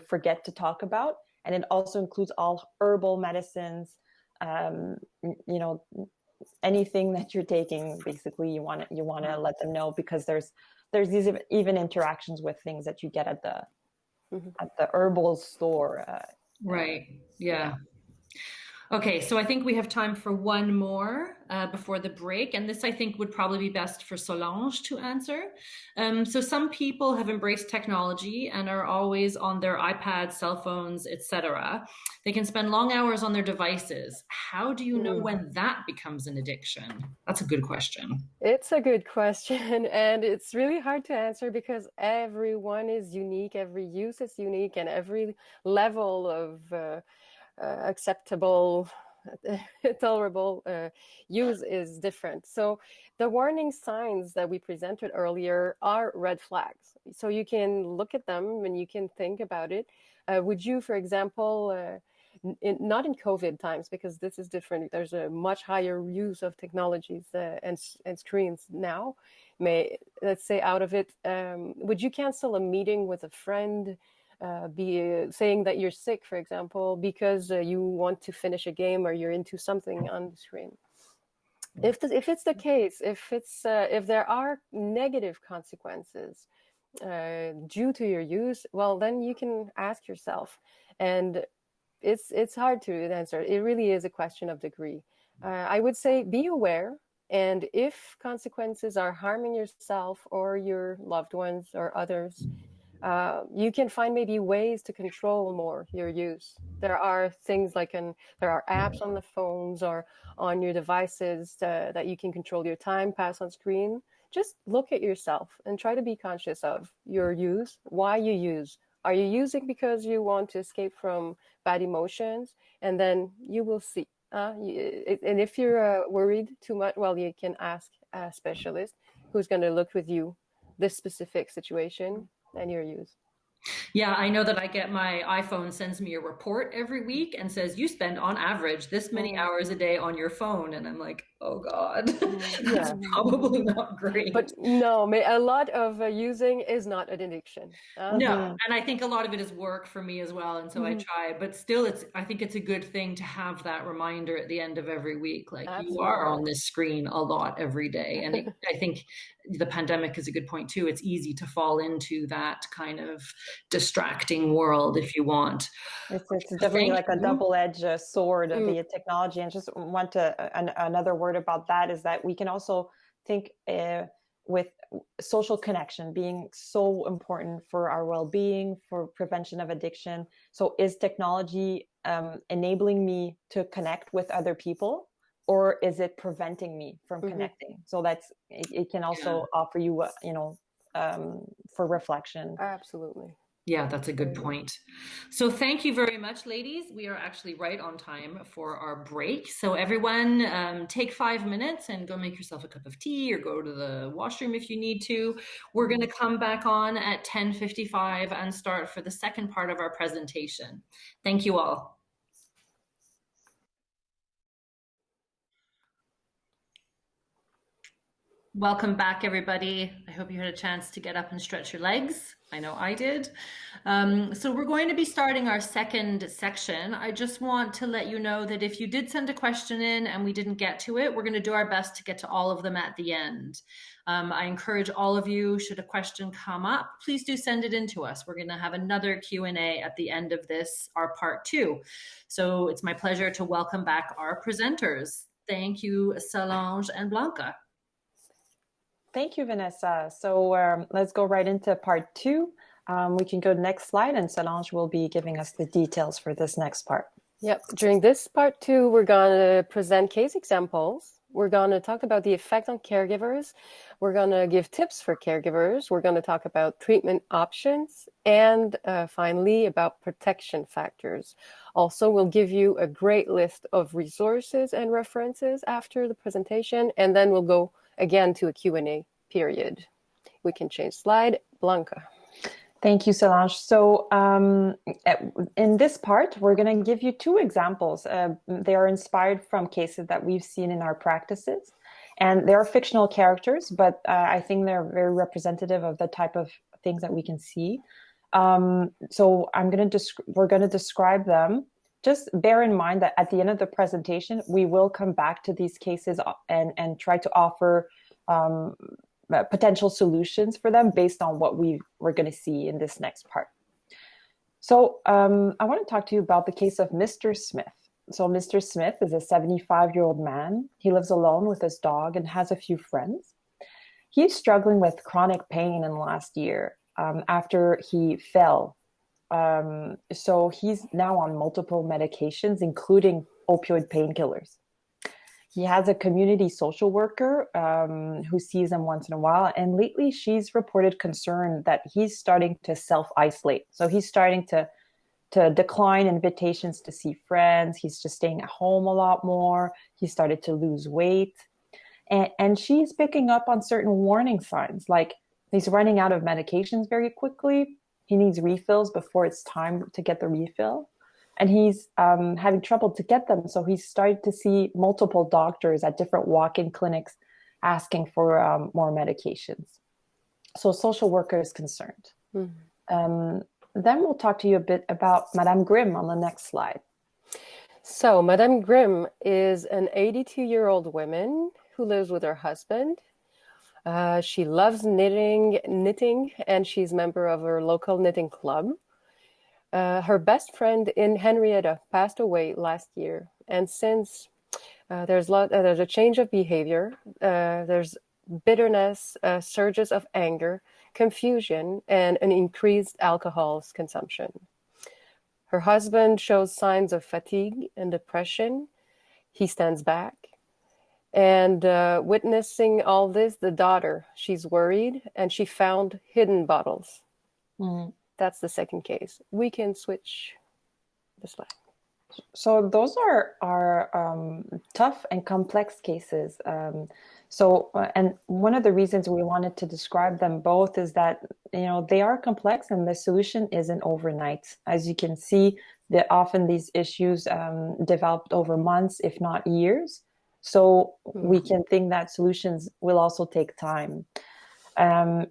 Speaker 2: forget to talk about. And it also includes all herbal medicines, anything that you're taking. Basically, you want to let them know, because there's these even interactions with things that you get at the herbal store.
Speaker 1: Right. Yeah. Okay, so I think we have time for one more before the break, and this I think would probably be best for Solange to answer. So some people have embraced technology and are always on their iPads, cell phones, etc. They can spend long hours on their devices. How do you know when that becomes an addiction? That's a good question.
Speaker 3: It's a good question, and it's really hard to answer because everyone is unique, every use is unique, and every level of acceptable, tolerable use is different. So the warning signs that we presented earlier are red flags. So you can look at them and you can think about it. Would you, for example, not in COVID times, because this is different, there's a much higher use of technologies and screens now. Let's say out of it, would you cancel a meeting with a friend, saying that you're sick, for example, because you want to finish a game or you're into something on the screen? If it's the case, if there are negative consequences due to your use, well, then you can ask yourself. And it's hard to answer. It really is a question of degree. I would say be aware, and if consequences are harming yourself or your loved ones or others, you can find maybe ways to control more your use. There are things like there are apps on the phones or on your devices that you can control your time pass on screen. Just look at yourself and try to be conscious of your use, why you use. Are you using because you want to escape from bad emotions? And then you will see. And if you're worried too much, well, you can ask a specialist who's going to look with you this specific situation and your use.
Speaker 1: Yeah, I know that I get my iPhone sends me a report every week and says you spend on average this many hours a day on your phone, and I'm like, oh God, that's probably not great.
Speaker 3: But no, a lot of using is not an addiction.
Speaker 1: No, and I think a lot of it is work for me as well, and so I try. But still, I think it's a good thing to have that reminder at the end of every week, like you are on this screen a lot every day, and I think the pandemic is a good point too. It's easy to fall into that kind of distracting world if you want.
Speaker 2: It's definitely like a double-edged sword of the technology. And just want to another word about that is that we can also think with social connection being so important for our well-being, for prevention of addiction. So is technology enabling me to connect with other people, or is it preventing me from connecting? So it can also offer you, for reflection.
Speaker 3: Absolutely.
Speaker 1: Yeah, that's a good point. So thank you very much, ladies. We are actually right on time for our break. So everyone, take 5 minutes and go make yourself a cup of tea or go to the washroom if you need to. We're going to come back on at 10:55 and start for the second part of our presentation. Thank you all. Welcome back, everybody. I hope you had a chance to get up and stretch your legs. I know I did. So we're going to be starting our second section. I just want to let you know that if you did send a question in and we didn't get to it, we're going to do our best to get to all of them at the end. I encourage all of you, should a question come up, please do send it in to us. We're going to have another Q&A at the end of this, our part 2. So it's my pleasure to welcome back our presenters. Thank you, Solange and Blanca.
Speaker 2: Thank you, Vanessa. So let's go right into part 2. We can go to the next slide, and Solange will be giving us the details for this next part.
Speaker 3: Yep. During this part 2, we're going to present case examples we're going to talk about the effect on caregivers. We're going to give tips for caregivers. We're going to talk about treatment options and finally about protection factors. Also, we'll give you a great list of resources and references after the presentation, and then we'll go again to a Q&A period. We can change slide. Blanca.
Speaker 2: Thank you, Solange. So in this part, we're going to give you two examples. They are inspired from cases that we've seen in our practices. And they are fictional characters, but I think they're very representative of the type of things that we can see. So we're going to describe them. Just bear in mind that at the end of the presentation, we will come back to these cases and try to offer potential solutions for them based on what we're going to see in this next part. So I want to talk to you about the case of Mr. Smith. So Mr. Smith is a 75-year-old man. He lives alone with his dog and has a few friends. He's struggling with chronic pain in the last year after he fell. So he's now on multiple medications, including opioid painkillers. He has a community social worker who sees him once in a while. And lately, she's reported concern that he's starting to self-isolate. So he's starting to decline invitations to see friends. He's just staying at home a lot more. He started to lose weight. And she's picking up on certain warning signs, like he's running out of medications very quickly. He needs refills before it's time to get the refill. And he's having trouble to get them. So he's started to see multiple doctors at different walk-in clinics asking for more medications. So social worker is concerned. Mm-hmm. Then we'll talk to you a bit about Madame Grimm on the next slide.
Speaker 3: So Madame Grimm is an 82-year-old woman who lives with her husband. She loves knitting, and she's a member of her local knitting club. Her best friend in Henrietta passed away last year, and since there's a change of behavior, there's bitterness, surges of anger, confusion, and an increased alcohol consumption. Her husband shows signs of fatigue and depression. He stands back. And witnessing all this, the daughter, she's worried, and she found hidden bottles. Mm. That's the second case. We can switch the slide.
Speaker 2: So those are tough and complex cases. And one of the reasons we wanted to describe them both is that, they are complex and the solution isn't overnight. As you can see, that often these issues developed over months, if not years. So we can think that solutions will also take time. And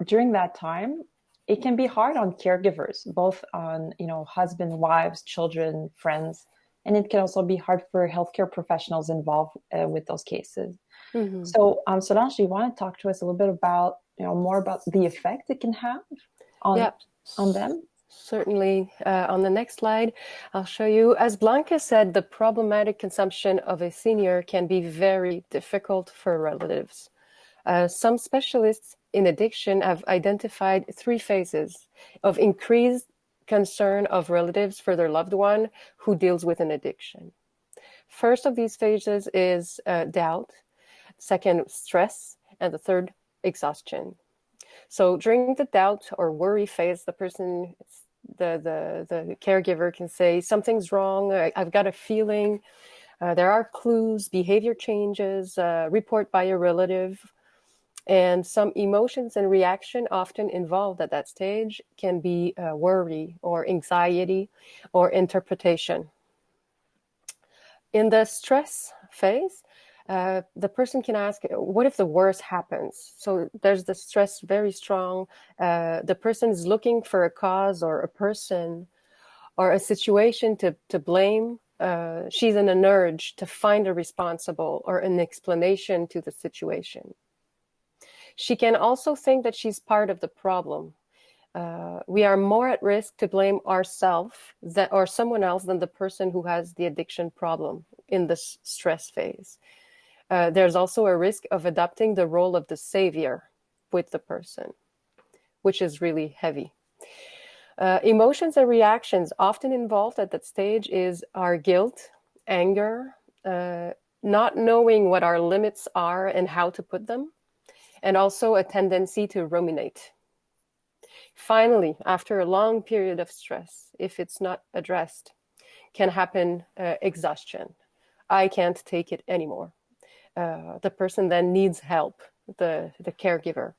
Speaker 2: during that time, it can be hard on caregivers, both on, husband, wives, children, friends, and it can also be hard for healthcare professionals involved with those cases. Mm-hmm. So, Solange, do you want to talk to us a little bit about, more about the effect it can have on them?
Speaker 3: Certainly. On the next slide, I'll show you. As Blanca said, the problematic consumption of a senior can be very difficult for relatives. Some specialists in addiction have identified 3 phases of increased concern of relatives for their loved one who deals with an addiction. First of these phases is doubt, second, stress, and the third, exhaustion. So during the doubt or worry phase, the caregiver can say, something's wrong, I've got a feeling, there are clues, behavior changes, report by a relative, and some emotions and reaction often involved at that stage can be worry or anxiety or interpretation. In the stress phase, the person can ask, what if the worst happens? So there's the stress very strong. The person is looking for a cause or a person or a situation to blame. She's in an urge to find a responsible or an explanation to the situation. She can also think that she's part of the problem. We are more at risk to blame ourselves or someone else than the person who has the addiction problem in the stress phase. There's also a risk of adopting the role of the savior with the person, which is really heavy. Emotions and reactions often involved at that stage are guilt, anger, not knowing what our limits are and how to put them, and also a tendency to ruminate. Finally, after a long period of stress, if it's not addressed, can happen exhaustion. I can't take it anymore. The person then needs help, the caregiver.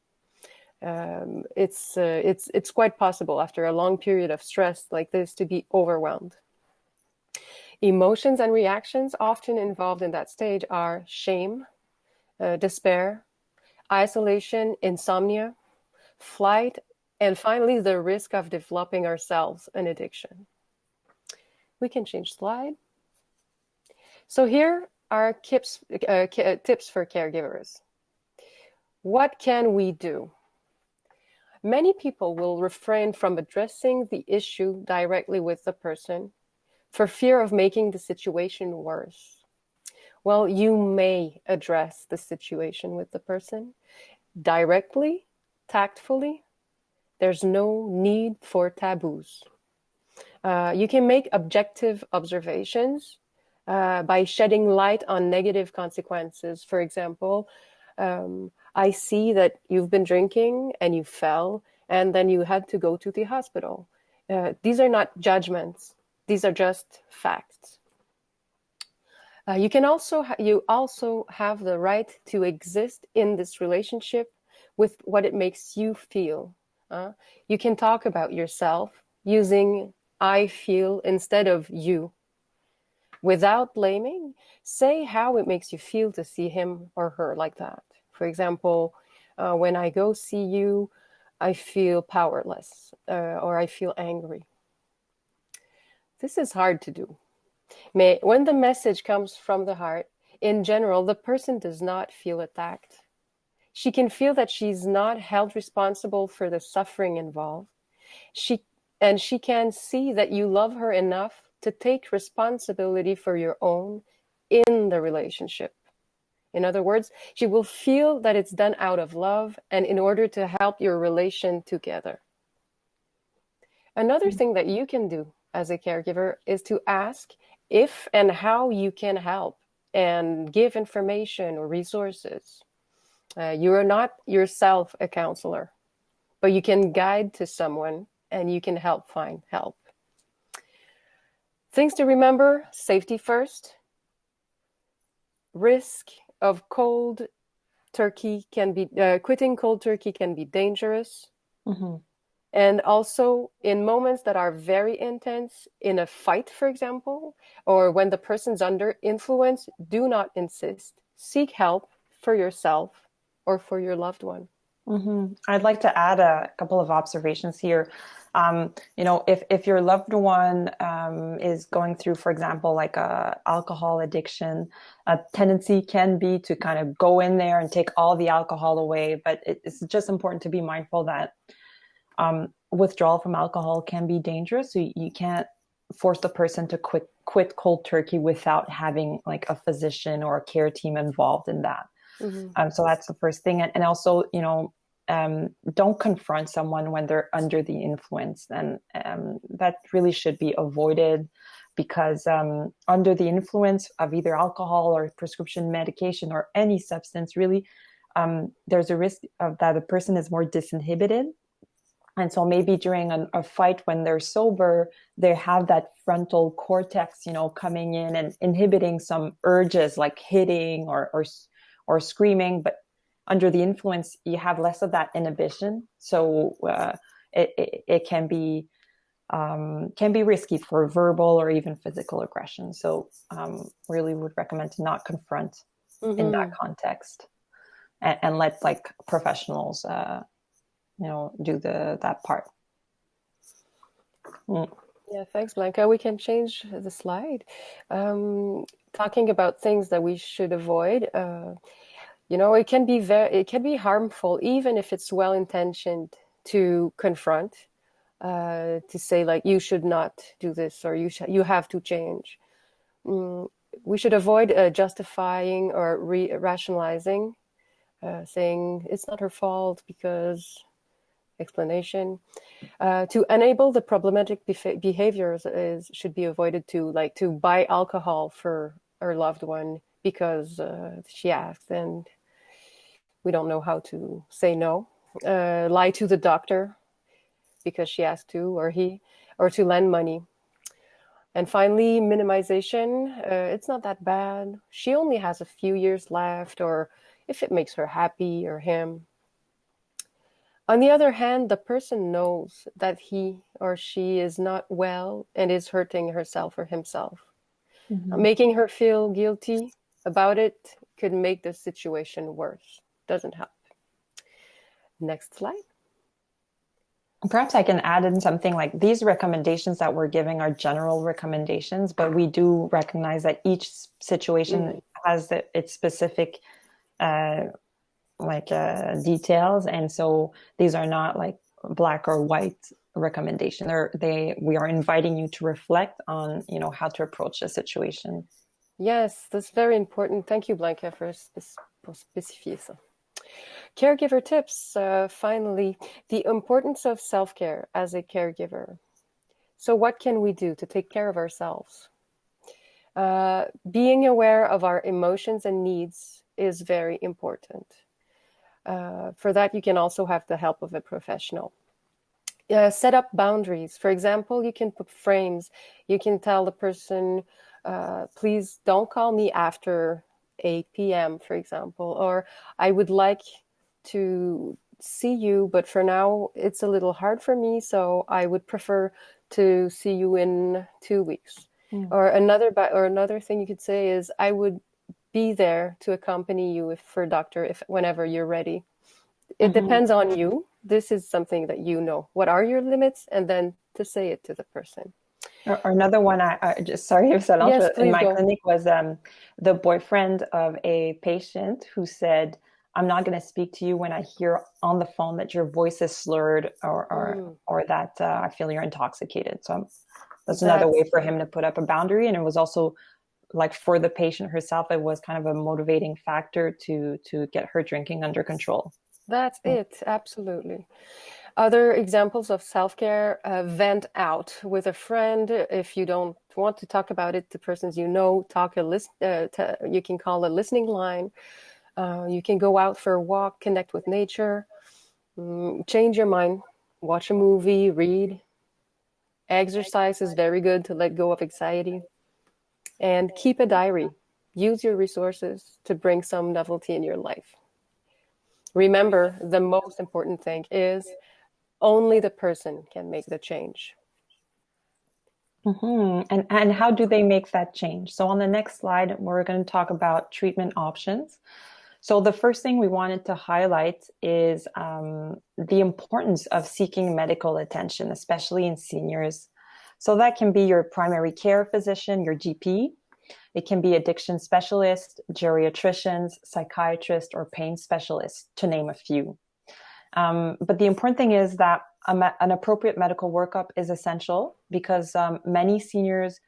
Speaker 3: It's quite possible after a long period of stress like this to be overwhelmed. Emotions and reactions often involved in that stage are shame, despair, isolation, insomnia, flight, and finally the risk of developing ourselves an addiction. We can change slide. So here are tips for caregivers. What can we do? Many people will refrain from addressing the issue directly with the person for fear of making the situation worse. Well, you may address the situation with the person directly, tactfully. There's no need for taboos. You can make objective observations by shedding light on negative consequences. For example, I see that you've been drinking and you fell and then you had to go to the hospital. These are not judgments. These are just facts. You also have the right to exist in this relationship with what it makes you feel. You can talk about yourself using I feel instead of you. Without blaming, say how it makes you feel to see him or her like that. For example, when I go see you, I feel powerless or I feel angry. This is hard to do. When the message comes from the heart, in general, the person does not feel attacked. She can feel that she's not held responsible for the suffering involved. She can see that you love her enough to take responsibility for your own in the relationship. In other words, she will feel that it's done out of love and in order to help your relation together. Another thing that you can do as a caregiver is to ask if and how you can help and give information or resources. You are not yourself a counselor, but you can guide to someone and you can help find help. Things to remember: safety first. Risk of cold turkey can be, quitting cold turkey can be dangerous. Mm-hmm. And also in moments that are very intense, in a fight, for example, or when the person's under influence, do not insist. Seek help for yourself or for your loved one.
Speaker 2: Mm-hmm. I'd like to add a couple of observations here. If your loved one is going through, for example, like a alcohol addiction, a tendency can be to kind of go in there and take all the alcohol away. But it's just important to be mindful that withdrawal from alcohol can be dangerous. So you can't force the person to quit cold turkey without having like a physician or a care team involved in that. Mm-hmm. So that's the first thing. And also, don't confront someone when they're under the influence. And that really should be avoided because under the influence of either alcohol or prescription medication or any substance, really, there's a risk of that the person is more disinhibited. And so maybe during a fight when they're sober, they have that frontal cortex, coming in and inhibiting some urges like hitting or screaming. But under the influence, you have less of that inhibition. So it can be risky for verbal or even physical aggression. So really would recommend to not confront in that context and let like professionals do that part.
Speaker 3: Yeah, thanks, Blanca. We can change the slide. Talking about things that we should avoid. It can be harmful, even if it's well-intentioned, to confront, to say like you should not do this or you have to change. We should avoid justifying or rationalizing, saying it's not her fault because. Explanation. To enable the problematic behaviors should be avoided to buy alcohol for her loved one because she asked, and we don't know how to say no. Lie to the doctor because she asked to, or to lend money. And finally, minimization. It's not that bad. She only has a few years left, or if it makes her happy or him. On the other hand, the person knows that he or she is not well and is hurting herself or himself.
Speaker 2: Mm-hmm.
Speaker 3: Making her feel guilty about it could make the situation worse. Doesn't help. Next slide.
Speaker 2: Perhaps I can add in something like these recommendations that we're giving are general recommendations, but we do recognize that each situation has its specific details. And so these are not like black or white recommendation. We are inviting you to reflect on, how to approach a situation.
Speaker 3: Yes, that's very important. Thank you, Blanca, for spécifier ça. Caregiver tips, finally, the importance of self-care as a caregiver. So what can we do to take care of ourselves? Being aware of our emotions and needs is very important. For that, you can also have the help of a professional. Set up boundaries. For example, you can put frames. You can tell the person, please don't call me after 8 p.m., for example, or I would like to see you, but for now it's a little hard for me, so I would prefer to see you in 2 weeks. Or another thing you could say is, I would be there to accompany you for doctor whenever you're ready. It depends on you. This is something that you know. What are your limits? And then to say it to the person.
Speaker 2: Or another one, I just, sorry if Solange,
Speaker 3: yes,
Speaker 2: in my
Speaker 3: go.
Speaker 2: clinic was the boyfriend of a patient who said, I'm not going to speak to you when I hear on the phone that your voice is slurred or that I feel you're intoxicated. So that's another way for him to put up a boundary. And it was also like for the patient herself, it was kind of a motivating factor to get her drinking under control.
Speaker 3: That's it. Absolutely. Other examples of self-care, vent out with a friend. If you don't want to talk about it to persons you know, you can call a listening line. You can go out for a walk, connect with nature, change your mind, watch a movie, read. Exercise is very good to let go of anxiety. And keep a diary. Use your resources to bring some novelty in your life. Remember, the most important thing is only the person can make the change.
Speaker 2: And how do they make that change? So on the next slide, we're going to talk about treatment options. So the first thing we wanted to highlight is the importance of seeking medical attention, especially in seniors. So that can be your primary care physician, your GP. It can be addiction specialists, geriatricians, psychiatrists, or pain specialists, to name a few. But the important thing is that an appropriate medical workup is essential because many seniors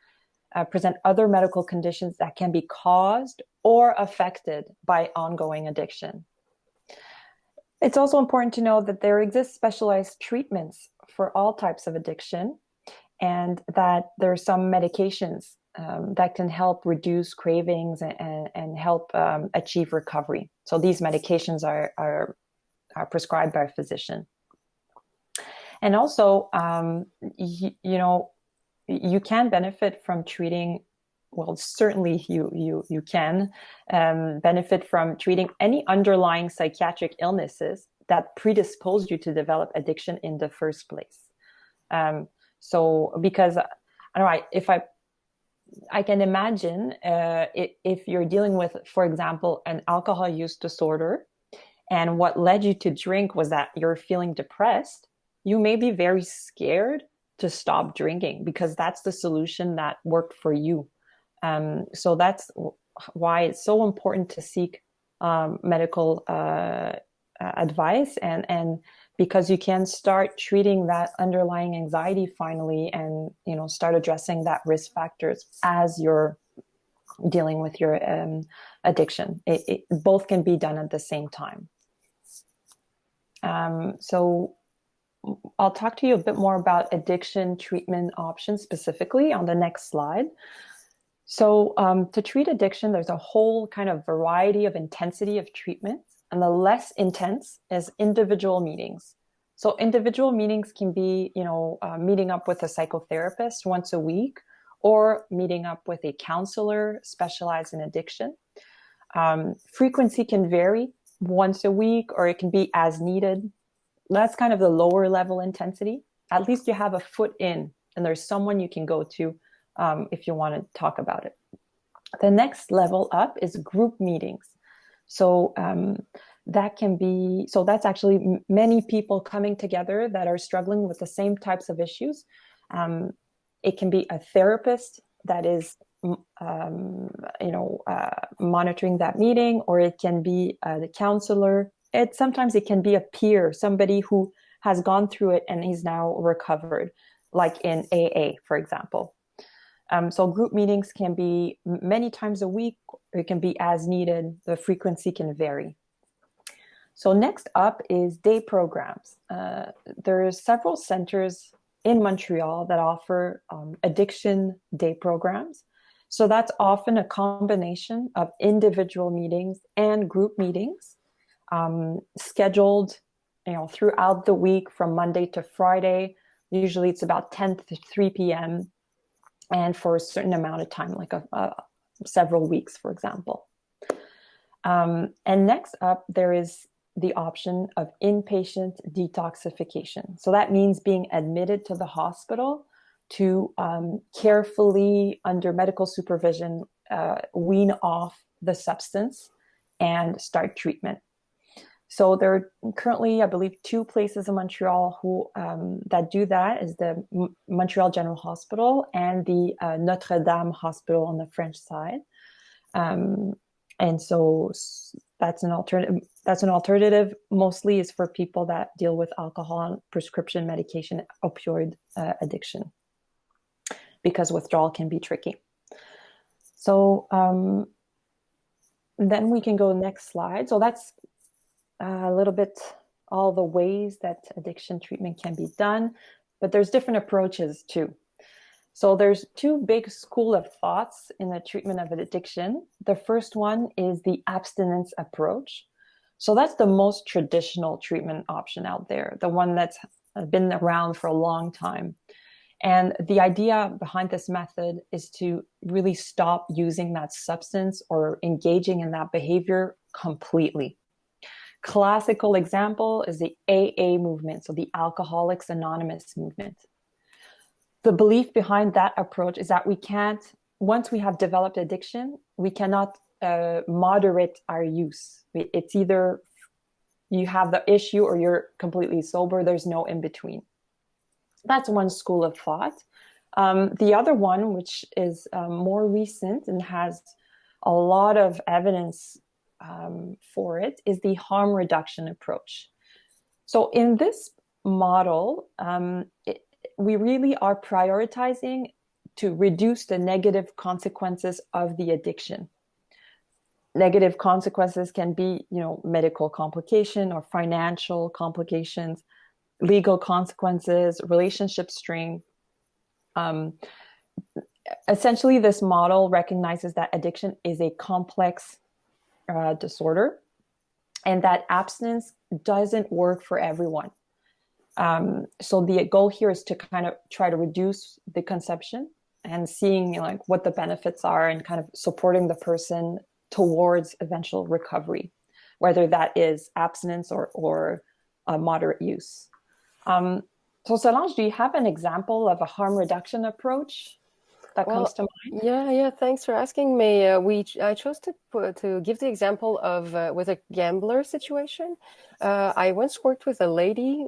Speaker 2: present other medical conditions that can be caused or affected by ongoing addiction. It's also important to know that there exist specialized treatments for all types of addiction, and that there are some medications that can help reduce cravings and help achieve recovery. So these medications are prescribed by a physician. And also, you can benefit from treating, well, certainly you can benefit from treating any underlying psychiatric illnesses that predispose you to develop addiction in the first place. So because, I don't know, if I can imagine if you're dealing with, for example, an alcohol use disorder, and what led you to drink was that you're feeling depressed, you may be very scared to stop drinking because that's the solution that worked for you. So that's why it's so important to seek medical advice, and because you can start treating that underlying anxiety finally, and start addressing that risk factors as you're dealing with your addiction. It both can be done at the same time. So I'll talk to you a bit more about addiction treatment options specifically on the next slide. So to treat addiction, there's a whole kind of variety of intensity of treatments, and the less intense is individual meetings. So individual meetings can be, meeting up with a psychotherapist once a week, or meeting up with a counselor specialized in addiction. Frequency can vary, once a week, or it can be as needed. That's kind of the lower level intensity. At least you have a foot in, and there's someone you can go to if you want to talk about it. The next level up is group meetings. So that's actually many people coming together that are struggling with the same types of issues. It can be a therapist that is monitoring that meeting, or it can be the counselor. Sometimes it can be a peer, somebody who has gone through it and is now recovered, like in AA, for example. So group meetings can be many times a week, or it can be as needed. The frequency can vary. So next up is day programs. There are several centers in Montreal that offer addiction day programs. So that's often a combination of individual meetings and group meetings, scheduled, throughout the week from Monday to Friday. Usually it's about 10 to 3 p.m. and for a certain amount of time, like several weeks, for example. And next up, there is the option of inpatient detoxification. So that means being admitted to the hospital to carefully, under medical supervision, wean off the substance and start treatment. So there are currently, I believe, 2 places in Montreal that do that, is the Montreal General Hospital and the Notre Dame Hospital on the French side. And so that's an alternative. That's an alternative. Mostly is for people that deal with alcohol, prescription medication, opioid addiction, because withdrawal can be tricky. So then we can go next slide. So that's a little bit all the ways that addiction treatment can be done, but there's different approaches too. So there's 2 big school of thoughts in the treatment of addiction. The first one is the abstinence approach. So that's the most traditional treatment option out there, the one that's been around for a long time. And the idea behind this method is to really stop using that substance or engaging in that behavior completely. Classical example is the AA movement, so the Alcoholics Anonymous movement. The belief behind that approach is that we can't, once we have developed addiction, we cannot moderate our use. It's either you have the issue or you're completely sober. There's no in between. That's one school of thought. The other one, which is more recent and has a lot of evidence for it, is the harm reduction approach. So in this model, we really are prioritizing to reduce the negative consequences of the addiction. Negative consequences can be, medical complication or financial complications, legal consequences, relationship strain. Essentially, this model recognizes that addiction is a complex disorder, and that abstinence doesn't work for everyone. So the goal here is to kind of try to reduce the consumption and seeing what the benefits are, and kind of supporting the person towards eventual recovery, whether that is abstinence or moderate use. So Solange, do you have an example of a harm reduction approach that comes to mind?
Speaker 3: Yeah. Thanks for asking me. I chose to give the example of with a gambler situation. I once worked with a lady.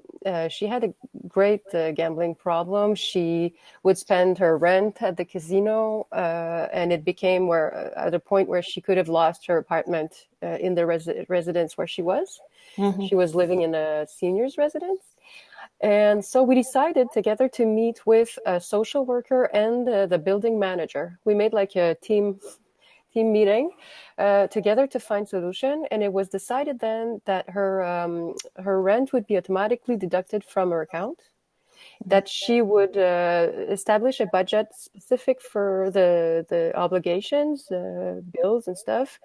Speaker 3: She had a great gambling problem. She would spend her rent at the casino, and it became at a point where she could have lost her apartment in the residence where she was. Mm-hmm. She was living in a seniors residence. And so we decided together to meet with a social worker and the building manager. We made like a team meeting together to find solution. And it was decided then that her rent would be automatically deducted from her account. that she would establish a budget specific for the obligations, bills and stuff.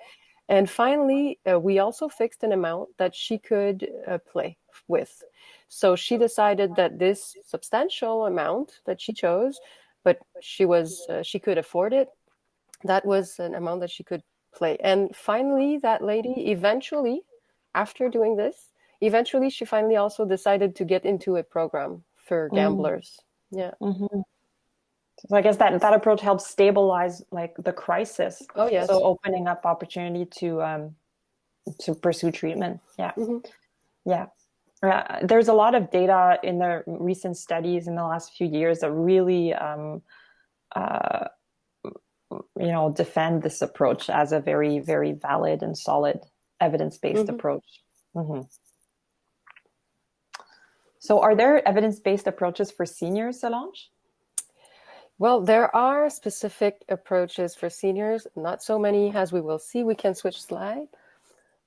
Speaker 3: And finally, we also fixed an amount that she could play with. So she decided that this substantial amount that she chose, but she could afford it, that was an amount that she could play. And finally, that lady eventually, after doing this, she finally also decided to get into a program for gamblers. Yeah.
Speaker 2: Mm-hmm. So I guess that approach helps stabilize like the crisis.
Speaker 3: Oh yes.
Speaker 2: So opening up opportunity to pursue treatment. Yeah.
Speaker 3: Mm-hmm.
Speaker 2: Yeah. There's a lot of data in the recent studies in the last few years that really, defend this approach as a very, very valid and solid evidence-based approach. Mm-hmm. So are there evidence-based approaches for seniors, Solange?
Speaker 3: Well, there are specific approaches for seniors, not so many as we will see. We can switch slide.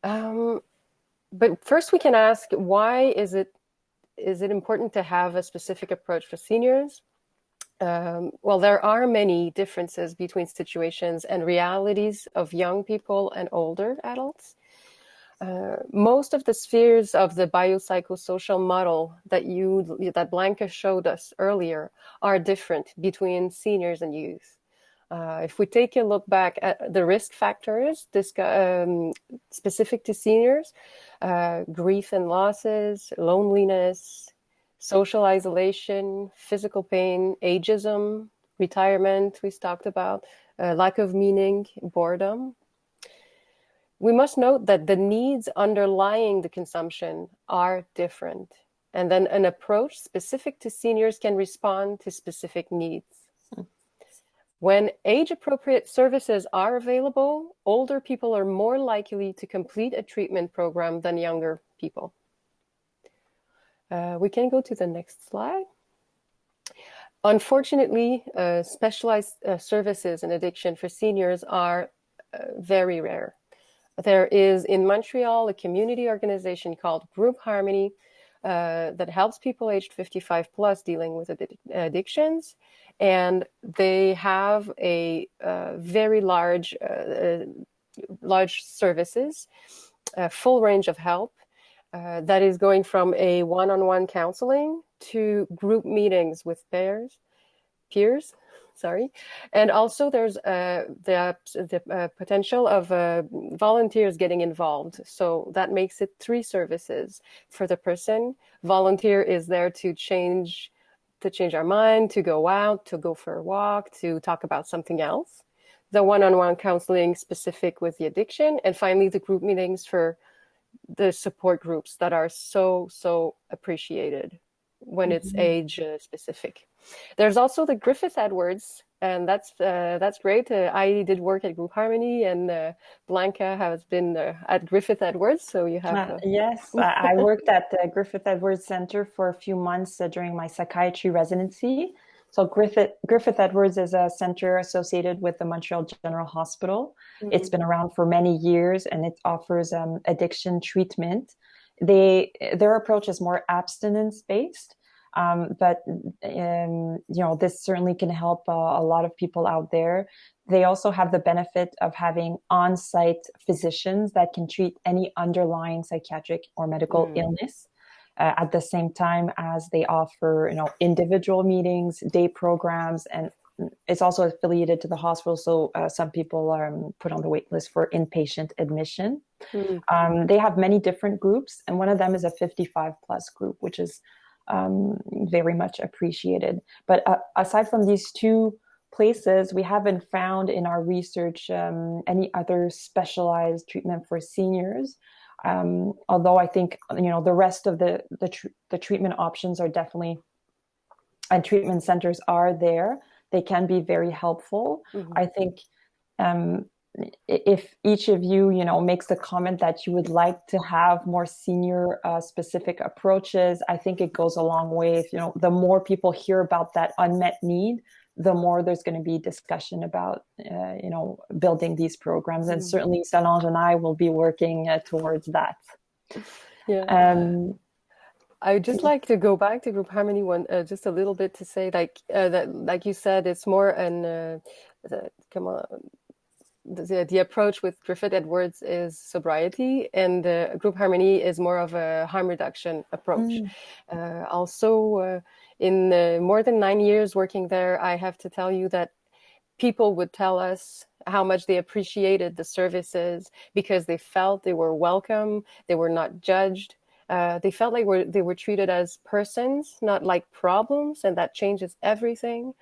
Speaker 3: But first we can ask, why is it important to have a specific approach for seniors? Well, there are many differences between situations and realities of young people and older adults. Most of the spheres of the biopsychosocial model that Blanca showed us earlier are different between seniors and youth. If we take a look back at the risk factors specific to seniors, grief and losses, loneliness, social isolation, physical pain, ageism, retirement, we talked about, lack of meaning, boredom. We must note that the needs underlying the consumption are different, and then an approach specific to seniors can respond to specific needs. When age-appropriate services are available, older people are more likely to complete a treatment program than younger people. We can go to the next slide. Unfortunately, specialized services in addiction for seniors are very rare. There is in Montreal a community organization called Groupe Harmonie that helps people aged 55 plus dealing with addictions. And they have a very large services, a full range of help that is going from a one-on-one counseling to group meetings with peers. And also there's the potential of volunteers getting involved. So that makes it 3 services for the person. Volunteer is there to change our mind, to go out, to go for a walk, to talk about something else. The one-on-one counseling specific with the addiction. And finally, the group meetings for the support groups that are so appreciated when it's age specific. There's also the Griffith Edwards, and that's great. I did work at Groupe Harmonie, and Blanca has been at Griffith Edwards, so you have...
Speaker 2: Yes, I worked at the Griffith Edwards Center for a few months during my psychiatry residency. So Griffith Edwards is a center associated with the Montreal General Hospital. Mm-hmm. It's been around for many years, and it offers addiction treatment. Their approach is more abstinence-based, but this certainly can help a lot of people out there. They also have the benefit of having on-site physicians that can treat any underlying psychiatric or medical illness. At the same time as they offer, individual meetings, day programs, and it's also affiliated to the hospital. So some people are put on the wait list for inpatient admission. Mm-hmm. They have many different groups, and one of them is a 55 plus group, which is very much appreciated. But aside from these 2 places, we haven't found in our research any other specialized treatment for seniors. Although I think, the rest of the treatment options are definitely, and treatment centers are there. They can be very helpful. Mm-hmm. I think if each of you, makes the comment that you would like to have more senior specific approaches, I think it goes a long way. If, the more people hear about that unmet need, the more there's going to be discussion about, building these programs. And certainly Solange and I will be working towards that.
Speaker 3: Yeah. I would just like to go back to Groupe Harmonie one just a little bit to say that, like you said, it's more the approach with Griffith Edwards is sobriety, and Groupe Harmonie is more of a harm reduction approach. Also, in more than 9 years working there, I have to tell you that people would tell us how much they appreciated the services because they felt they were welcome, they were not judged. They felt like they were treated as persons, not like problems, and that changes everything.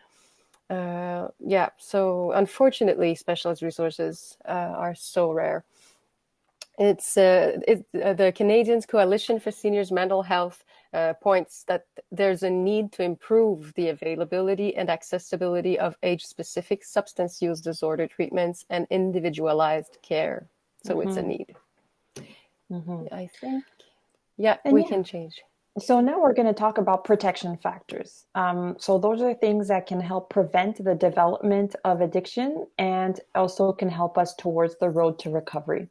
Speaker 3: So unfortunately, specialist resources are so rare. It's the Canadians Coalition for Seniors Mental Health points that there's a need to improve the availability and accessibility of age-specific substance use disorder treatments and individualized care. So it's a need. I think, we can change.
Speaker 2: So now we're going to talk about protection factors. So those are things that can help prevent the development of addiction and also can help us towards the road to recovery.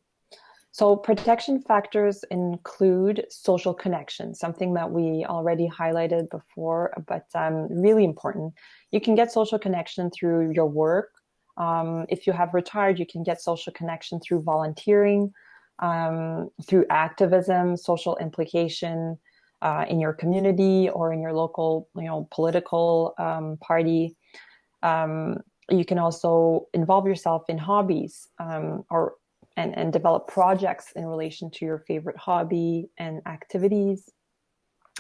Speaker 2: So protection factors include social connection, something that we already highlighted before, but really important. You can get social connection through your work. If you have retired, you can get social connection through volunteering, through activism, social implication, in your community or in your local, political party. You can also involve yourself in hobbies and develop projects in relation to your favorite hobby and activities.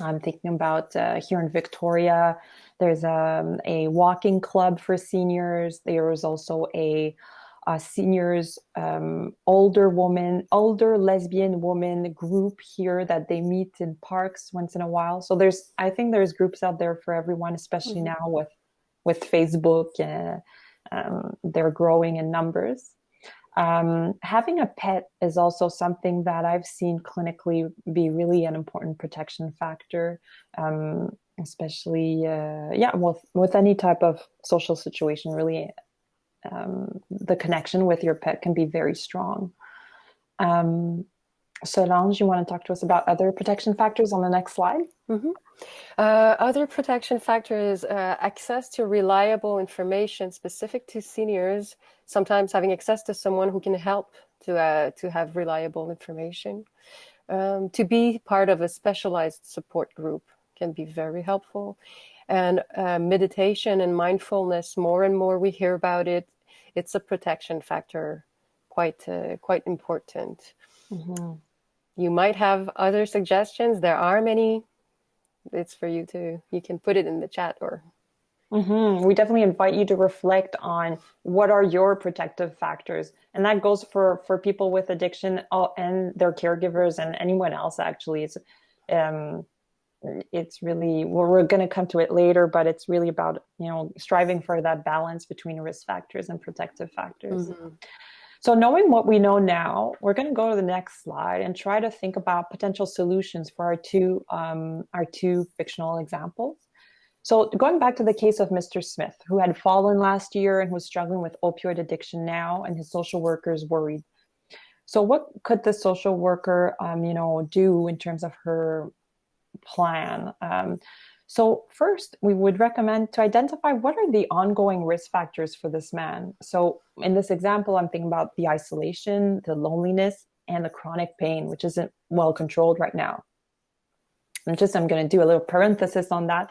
Speaker 2: I'm thinking about here in Victoria, there's a walking club for seniors. There is also a seniors, older lesbian woman group here that they meet in parks once in a while. So I think there's groups out there for everyone, especially now with Facebook. They're growing in numbers. Having a pet is also something that I've seen clinically be really an important protection factor, especially with any type of social situation. Really, the connection with your pet can be very strong. Solange, you want to talk to us about other protection factors on the next slide?
Speaker 3: Other protection factors, access to reliable information specific to seniors, sometimes having access to someone who can help to have reliable information. To be part of a specialized support group can be very helpful. And meditation and mindfulness, more and more we hear about it. It's a protection factor, quite important. You might have other suggestions. There are many. It's for you can put it in the chat or.
Speaker 2: We definitely invite you to reflect on what are your protective factors. And that goes for people with addiction and their caregivers and anyone else, actually. It's really, we're going to come to it later, but it's really about, striving for that balance between risk factors and protective factors. So knowing what we know now, we're going to go to the next slide and try to think about potential solutions for our two fictional examples. So going back to the case of Mr. Smith, who had fallen last year and was struggling with opioid addiction now, and his social worker is worried. So what could the social worker, do in terms of her plan? So first, we would recommend to identify what are the ongoing risk factors for this man. So in this example, I'm thinking about the isolation, the loneliness, and the chronic pain, which isn't well controlled right now. I'm going to do a little parenthesis on that.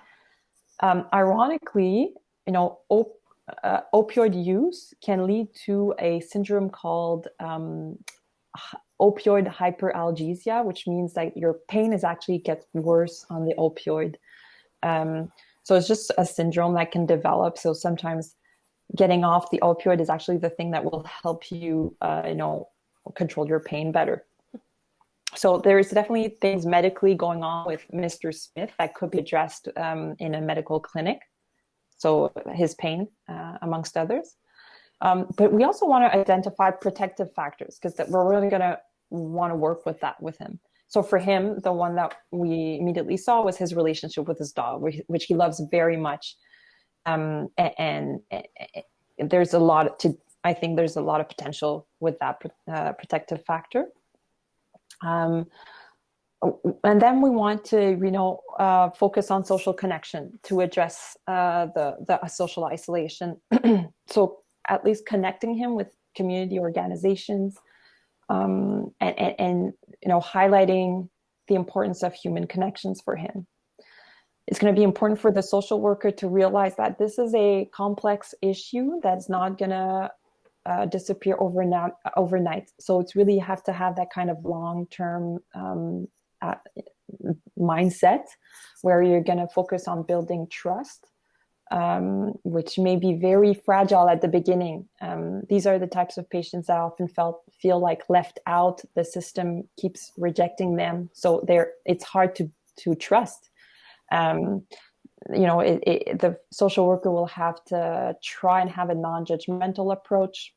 Speaker 2: Ironically, opioid use can lead to a syndrome called opioid hyperalgesia, which means that your pain gets worse on the opioid. So it's just a syndrome that can develop. So sometimes getting off the opioid is actually the thing that will help you, control your pain better. So there's definitely things medically going on with Mr. Smith that could be addressed in a medical clinic. So his pain, amongst others. But we also want to identify protective factors because we're really going to want to work with that with him. So for him, the one that we immediately saw was his relationship with his dog, which he loves very much. And there's a lot I think there's a lot of potential with that protective factor. And then we want to, focus on social connection to address the social isolation. So at least connecting him with community organizations, and highlighting the importance of human connections for him. It's going to be important for the social worker to realize that this is a complex issue that's not going to disappear overnight. So it's really, you have to have that kind of long-term mindset where you're going to focus on building trust, which may be very fragile at the beginning. These are the types of patients that often feel like left out. The system keeps rejecting them, so it's hard to trust. The social worker will have to try and have a non-judgmental approach,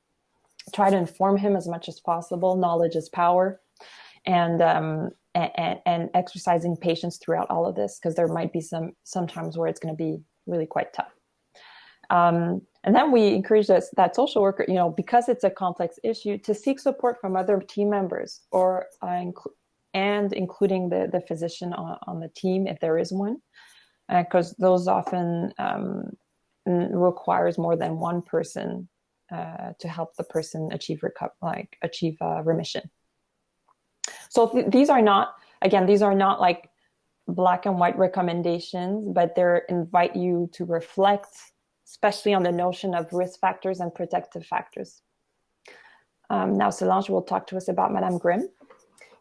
Speaker 2: try to inform him as much as possible. Knowledge is power, and exercising patience throughout all of this, because there might be sometimes where it's going to be really quite tough. And then we encourage that social worker, because it's a complex issue, to seek support from other team members, or including the physician on the team if there is one, because those often requires more than one person to help the person achieve remission. So these are not like black and white recommendations, but they invite you to reflect, especially on the notion of risk factors and protective factors. Now Solange will talk to us about Madame Grimm.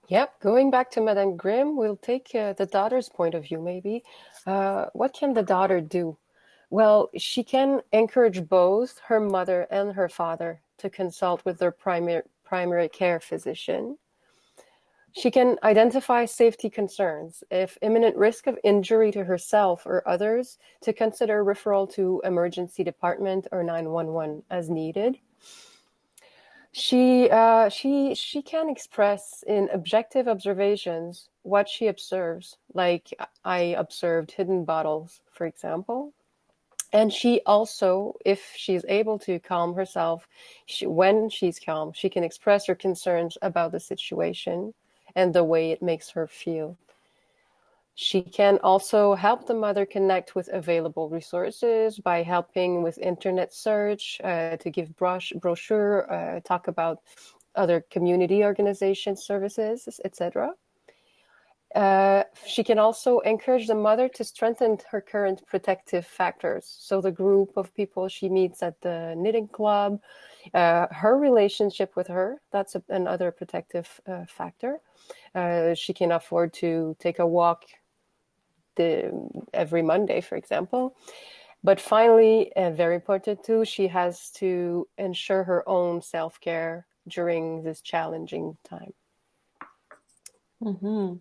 Speaker 3: Yep, going back to Madame Grimm, we'll take the daughter's point of view maybe. What can the daughter do? Well, she can encourage both her mother and her father to consult with their primary care physician. She can identify safety concerns, if imminent risk of injury to herself or others, to consider referral to emergency department or 911 as needed. She can express in objective observations what she observes, like I observed hidden bottles, for example. And she also, if she's able to calm herself, when she's calm, she can express her concerns about the situation and the way it makes her feel. She can also help the mother connect with available resources by helping with internet search, to give brochure, talk about other community organization services, etc. She can also encourage the mother to strengthen her current protective factors. So the group of people she meets at the knitting club, her relationship with her, that's another protective factor. She can afford to take a walk every Monday, for example. But finally, very important too, she has to ensure her own self-care during this challenging time.
Speaker 2: Mm-hmm.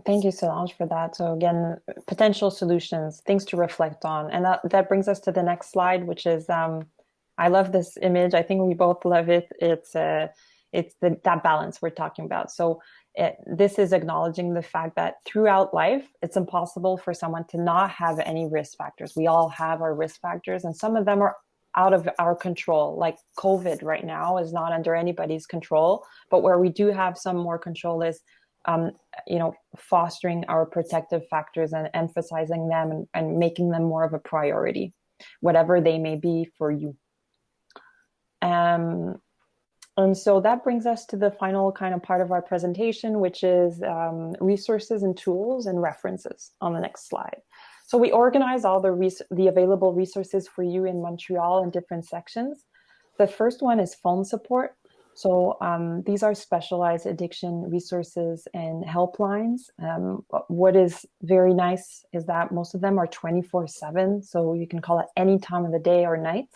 Speaker 2: Thank you, Solange, for that. So again, potential solutions, things to reflect on. And that brings us to the next slide, which is, I love this image. I think we both love it. It's that balance we're talking about. So this is acknowledging the fact that throughout life, it's impossible for someone to not have any risk factors. We all have our risk factors, and some of them are out of our control. Like COVID right now is not under anybody's control, but where we do have some more control is, fostering our protective factors and emphasizing them and making them more of a priority, whatever they may be for you. And so that brings us to the final kind of part of our presentation, which is resources and tools and references on the next slide. So we organize all the available resources for you in Montreal in different sections. The first one is phone support. So these are specialized addiction resources and helplines. What is very nice is that most of them are 24/7, so you can call it any time of the day or night.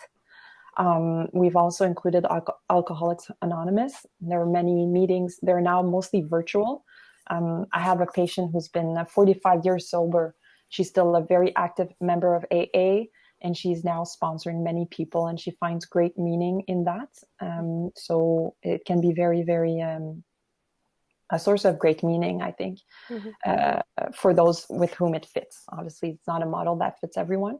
Speaker 2: We've also included Alcoholics Anonymous. There are many meetings. They're now mostly virtual. I have a patient who's been 45 years sober. She's still a very active member of AA, and she's now sponsoring many people, and she finds great meaning in that. So it can be very, very a source of great meaning, I think, for those with whom it fits. Obviously, it's not a model that fits everyone.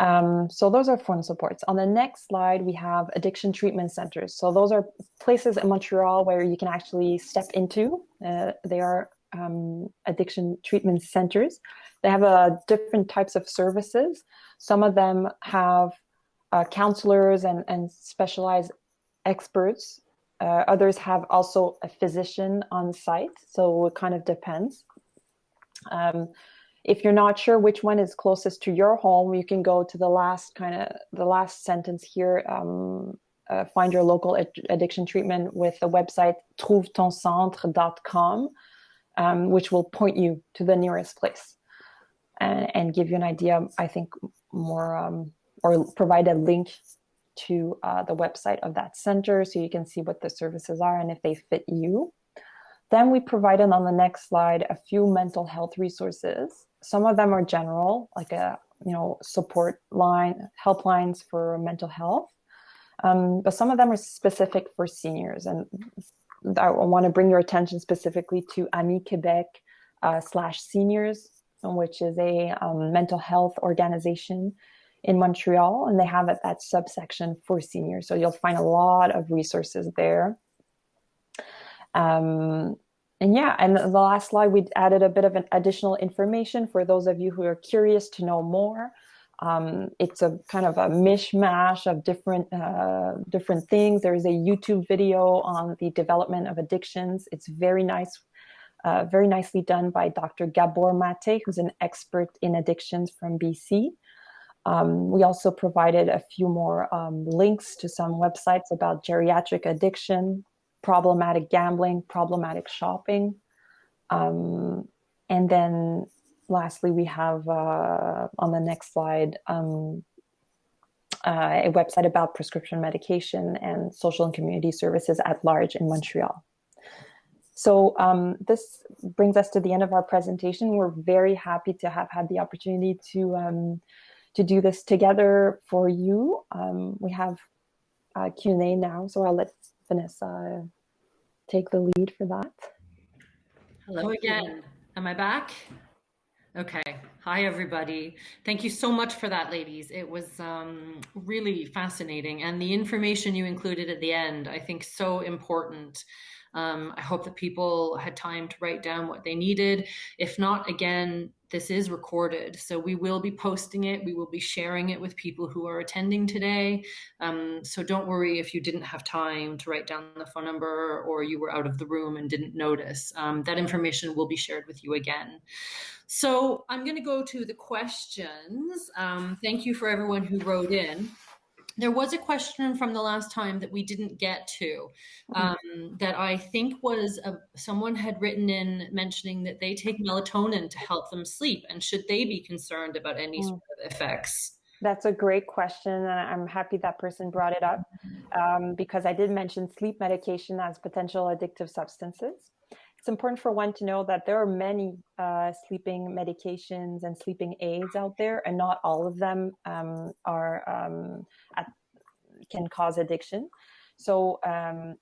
Speaker 2: So those are phone supports. On the next slide, we have addiction treatment centers. So those are places in Montreal where you can actually step into. They are addiction treatment centers. They have different types of services. Some of them have counselors and specialized experts. Others have also a physician on site. So it kind of depends. If you're not sure which one is closest to your home, you can go to the last sentence here. Find your local addiction treatment with the website trouvetoncentre.com, which will point you to the nearest place and give you an idea, I think, more or provide a link to the website of that center so you can see what the services are and if they fit you. Then we provided on the next slide a few mental health resources. Some of them are general, like support line, helplines for mental health. But some of them are specific for seniors. And I want to bring your attention specifically to Ami Quebec /seniors, which is a mental health organization in Montreal. And they have that subsection for seniors. So you'll find a lot of resources there. And the last slide, we added a bit of an additional information for those of you who are curious to know more. It's a kind of a mishmash of different things. There is a YouTube video on the development of addictions. It's very nice, very nicely done by Dr. Gabor Mate, who's an expert in addictions from BC. We also provided a few more links to some websites about geriatric addiction, problematic gambling, problematic shopping. And then lastly, we have on the next slide, a website about prescription medication and social and community services at large in Montreal. So this brings us to the end of our presentation. We're very happy to have had the opportunity to do this together for you. We have Q&A now, so I'll let Vanessa take the lead for that.
Speaker 1: Hello again. Am I back? Okay. Hi, everybody. Thank you so much for that, ladies. It was really fascinating. And the information you included at the end, I think so important. I hope that people had time to write down what they needed. If not, again, this is recorded. So we will be posting it. We will be sharing it with people who are attending today. So don't worry if you didn't have time to write down the phone number or you were out of the room and didn't notice. That information will be shared with you again. So I'm going to go to the questions. Thank you for everyone who wrote in. There was a question from the last time that we didn't get to that I think was someone had written in mentioning that they take melatonin to help them sleep. And should they be concerned about any sort of effects?
Speaker 2: That's a great question. And I'm happy that person brought it up because I did mention sleep medication as potential addictive substances. It's important for one to know that there are many sleeping medications and sleeping aids out there, and not all of them can cause addiction. So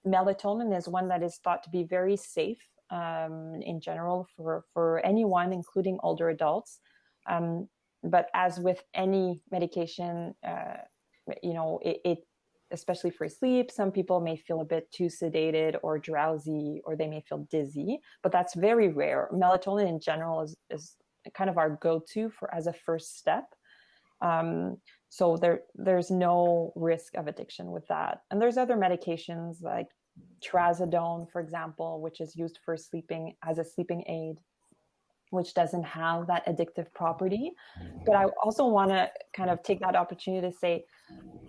Speaker 2: melatonin is one that is thought to be very safe in general for anyone, including older adults. But as with any medication, it especially for sleep, some people may feel a bit too sedated or drowsy, or they may feel dizzy, but that's very rare. Melatonin in general is kind of our go-to as a first step. So there's no risk of addiction with that. And there's other medications like trazodone, for example, which is used for sleeping as a sleeping aid, which doesn't have that addictive property. But I also want to kind of take that opportunity to say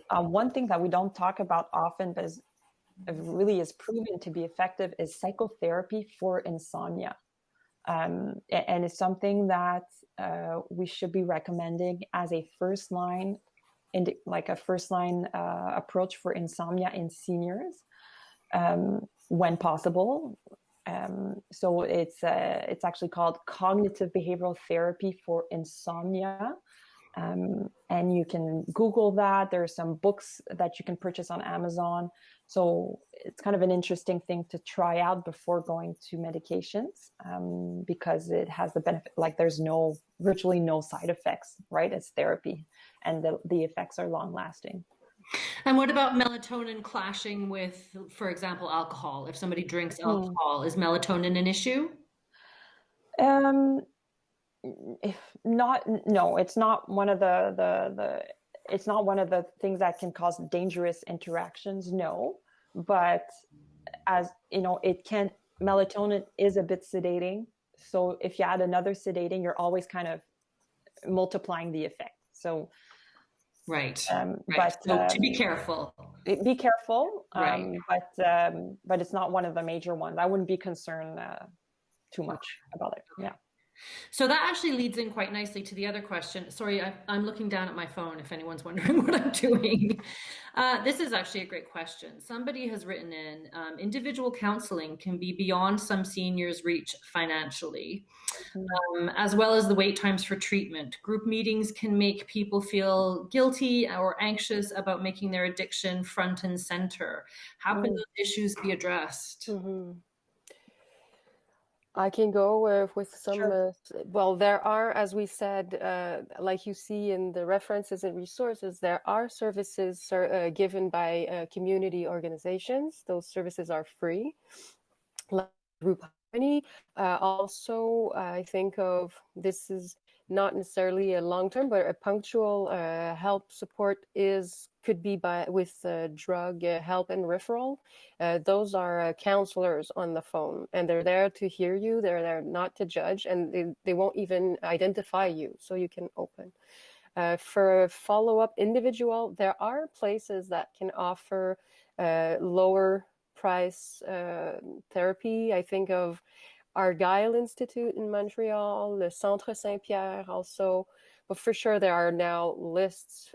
Speaker 2: one thing that we don't talk about often, but really is proven to be effective, is psychotherapy for insomnia. And it's something that we should be recommending as a first line approach for insomnia in seniors when possible. So it's actually called cognitive behavioral therapy for insomnia. And you can Google that. There are some books that you can purchase on Amazon. So it's kind of an interesting thing to try out before going to medications, because it has the benefit, like there's virtually no side effects, right? It's therapy, and the effects are long lasting.
Speaker 1: And what about melatonin clashing with, for example, alcohol? If somebody drinks alcohol, is melatonin an issue?
Speaker 2: If not, no, it's not one of it's not one of the things that can cause dangerous interactions, no. But as you know, melatonin is a bit sedating. So if you add another sedating, you're always kind of multiplying the effect. So
Speaker 1: right.
Speaker 2: But
Speaker 1: so to be careful.
Speaker 2: Be careful.
Speaker 1: Right.
Speaker 2: But it's not one of the major ones. I wouldn't be concerned too much about it. Yeah.
Speaker 1: So that actually leads in quite nicely to the other question. Sorry, I'm looking down at my phone if anyone's wondering what I'm doing. This is actually a great question. Somebody has written in, individual counseling can be beyond some seniors' reach financially, as well as the wait times for treatment. Group meetings can make people feel guilty or anxious about making their addiction front and center. How can those issues be addressed?
Speaker 3: I can go with some,
Speaker 2: Sure.
Speaker 3: well, there are, as we said, like you see in the references and resources, there are services given by community organizations. Those services are free. Like Groupe Harmonie. Also, I think of, this is not necessarily a long-term, but a punctual help support could be with drug help and referral. Those are counselors on the phone, and they're there to hear you. They're there not to judge, and they won't even identify you, so you can open. For follow-up individual, there are places that can offer lower price therapy. I think of Argyle Institute in Montreal, the Centre Saint-Pierre also, but for sure there are now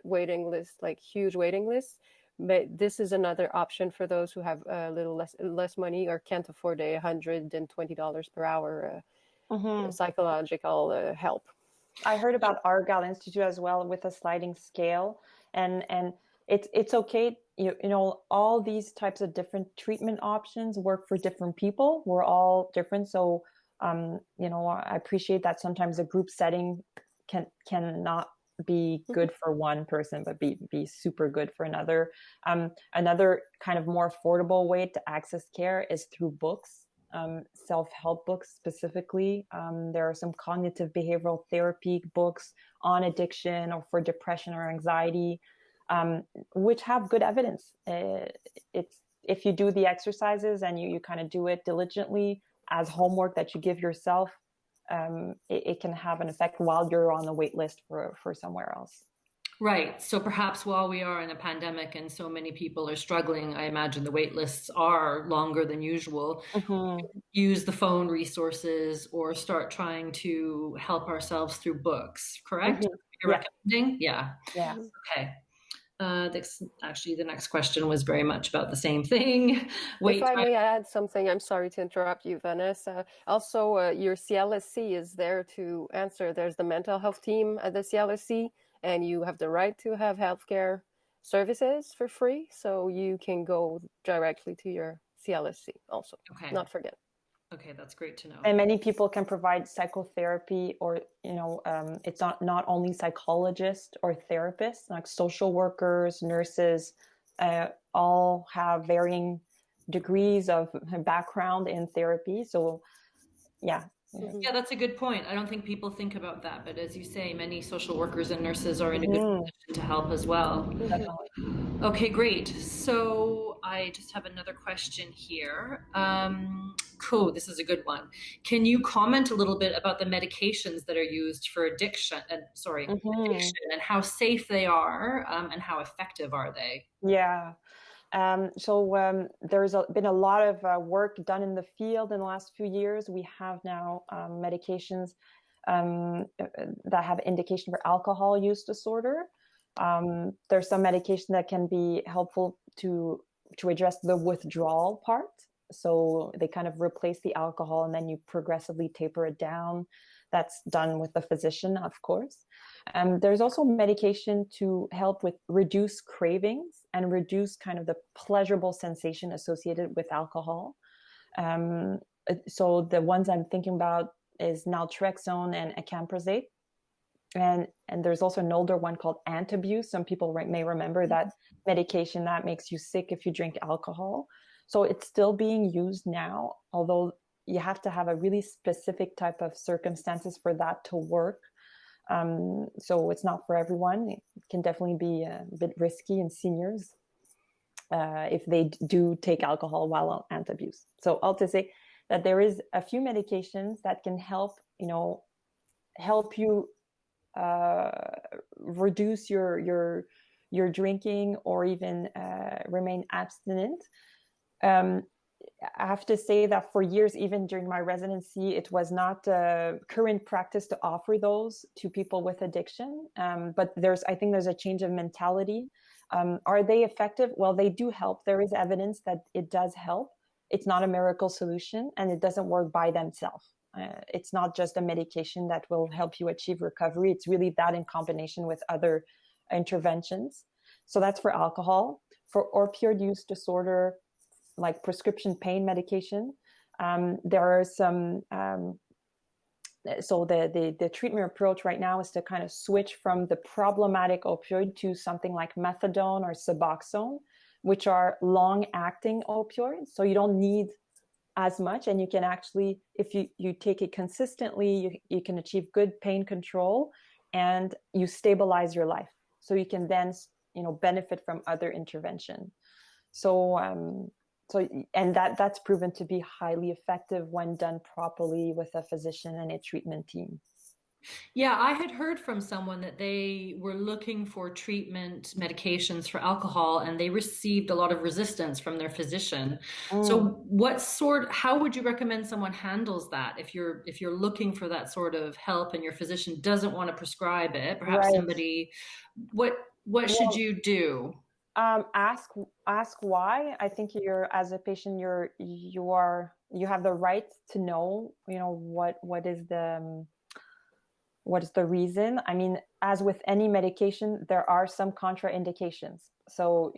Speaker 3: waiting lists, like huge waiting lists. But this is another option for those who have a little less money or can't afford $120 per hour psychological help.
Speaker 2: I heard about Argyle Institute as well, with a sliding scale, and it's okay. You know, all these types of different treatment options work for different people. We're all different. So, you know, I appreciate that sometimes a group setting cannot be good for one person, but be super good for another. Another kind of more affordable way to access care is through books, self-help books specifically. There are some cognitive behavioral therapy books on addiction or for depression or anxiety, which have good evidence. If you do the exercises and you kind of do it diligently as homework that you give yourself, it can have an effect while you're on the wait list for somewhere else.
Speaker 1: Right. So perhaps while we are in a pandemic and so many people are struggling, I imagine the wait lists are longer than usual. Use the phone resources or start trying to help ourselves through books, correct? You're recommending? Yeah. Okay. Actually, the next question was very much about the same thing.
Speaker 3: If I may add something, I'm sorry to interrupt you, Vanessa. Also, your CLSC is there to answer. There's the mental health team at the CLSC, and you have the right to have healthcare services for free. So you can go directly to your CLSC also.
Speaker 1: Okay.
Speaker 3: Not forget.
Speaker 1: Okay, that's great to know.
Speaker 2: And many people can provide psychotherapy, or, you know, it's not only psychologists or therapists, like social workers, nurses, all have varying degrees of background in therapy. So, yeah.
Speaker 1: Yeah, that's a good point. I don't think people think about that, but as you say, many social workers and nurses are in a good position to help as well. Okay, great. So I just have another question here. Cool, this is a good one. Can you comment a little bit about the medications that are used for addiction and how safe they are, and how effective are they?
Speaker 2: Yeah. So there's been a lot of work done in the field in the last few years. We have now medications that have indication for alcohol use disorder. There's some medication that can be helpful to address the withdrawal part. So they kind of replace the alcohol and then you progressively taper it down. that's done with the physician, of course. There's also medication to help with reduce cravings and reduce kind of the pleasurable sensation associated with alcohol. So the ones I'm thinking about is naltrexone and acamprosate. And there's also an older one called Antabuse. Some people may remember that medication that makes you sick if you drink alcohol. So it's still being used now, although you have to have a really specific type of circumstances for that to work. So it's not for everyone. It can definitely be a bit risky in seniors if they do take alcohol while on Antabuse. So I'll just say that there is a few medications that can help you reduce your drinking or even remain abstinent. I have to say that for years, even during my residency, it was not current practice to offer those to people with addiction. But I think there's a change of mentality. Are they effective? Well, they do help. There is evidence that it does help. It's not a miracle solution, and it doesn't work by themselves. It's not just a medication that will help you achieve recovery. It's really that in combination with other interventions. So that's for alcohol. For opioid use disorder, like prescription pain medication, there are some. So the treatment approach right now is to kind of switch from the problematic opioid to something like methadone or Suboxone, which are long-acting opioids. So you don't need as much, and you can actually, if you take it consistently, you can achieve good pain control, and you stabilize your life. So you can then benefit from other intervention. And that's proven to be highly effective when done properly with a physician and a treatment team.
Speaker 1: Yeah, I had heard from someone that they were looking for treatment medications for alcohol, and they received a lot of resistance from their physician. So how would you recommend someone handles that if you're looking for that sort of help and your physician doesn't want to prescribe it? Perhaps
Speaker 2: Right.
Speaker 1: somebody, what should you do?
Speaker 2: Ask why. I think as a patient, you have the right to know, what is the reason. I mean, as with any medication, there are some contraindications. So,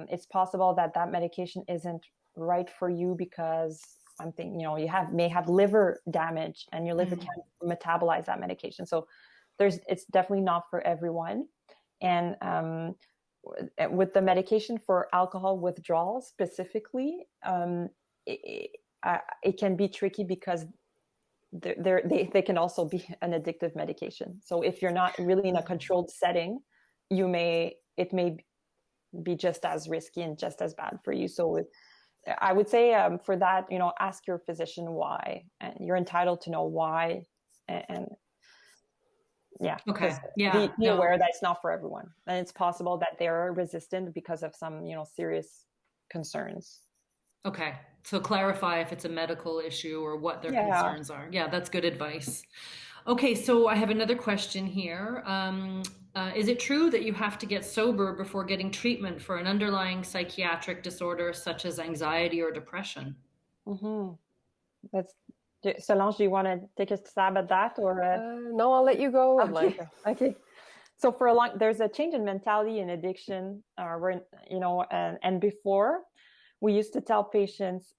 Speaker 2: it's possible that medication isn't right for you because something, you may have liver damage and your liver can't metabolize that medication. So it's definitely not for everyone. And with the medication for alcohol withdrawal specifically, it can be tricky because they can also be an addictive medication. So if you're not really in a controlled setting, it may be just as risky and just as bad for you. So I would say for that, ask your physician why, and you're entitled to know why. And yeah.
Speaker 1: Okay. Yeah.
Speaker 2: Be aware that it's not for everyone, and it's possible that they're resistant because of some, serious concerns.
Speaker 1: Okay. So clarify if it's a medical issue or what their concerns are. Yeah, that's good advice. Okay, so I have another question here. Is it true that you have to get sober before getting treatment for an underlying psychiatric disorder such as anxiety or depression?
Speaker 2: Solange, do you want to take a stab at that, or?
Speaker 3: No, I'll let you go.
Speaker 2: Okay. So there's a change in mentality in addiction, and before, we used to tell patients,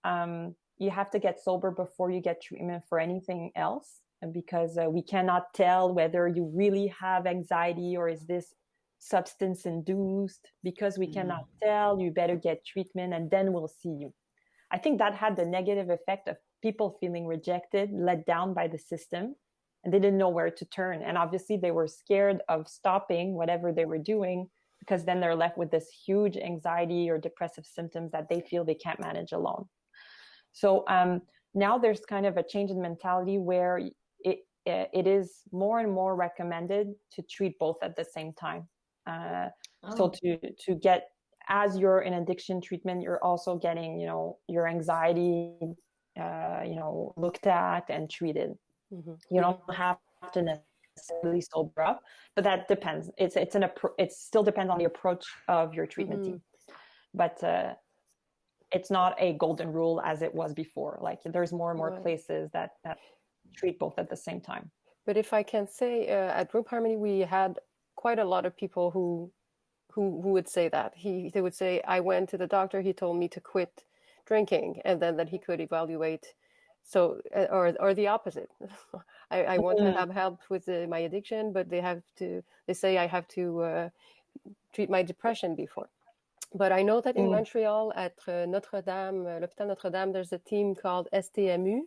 Speaker 2: you have to get sober before you get treatment for anything else, because we cannot tell whether you really have anxiety or is this substance induced. Because we cannot tell, you better get treatment and then we'll see you. I think that had the negative effect of people feeling rejected, let down by the system, and they didn't know where to turn. And obviously they were scared of stopping whatever they were doing, because then they're left with this huge anxiety or depressive symptoms that they feel they can't manage alone. So now there's kind of a change in mentality where it is more and more recommended to treat both at the same time. So to get, as you're in addiction treatment, you're also getting, your anxiety, looked at and treated. You don't have to necessarily sober up, but that depends. It still depends on the approach of your treatment team, but it's not a golden rule as it was before. Like there's more and more places that treat both at the same time.
Speaker 3: But if I can say, at Groupe Harmonie, we had quite a lot of people who would say that. They would say, I went to the doctor, he told me to quit drinking, and then that he could evaluate. So, or the opposite. I want to have help with my addiction, but they say I have to treat my depression before. But I know that in Montreal, at Notre-Dame, l'hôpital Notre-Dame, there's a team called STMU,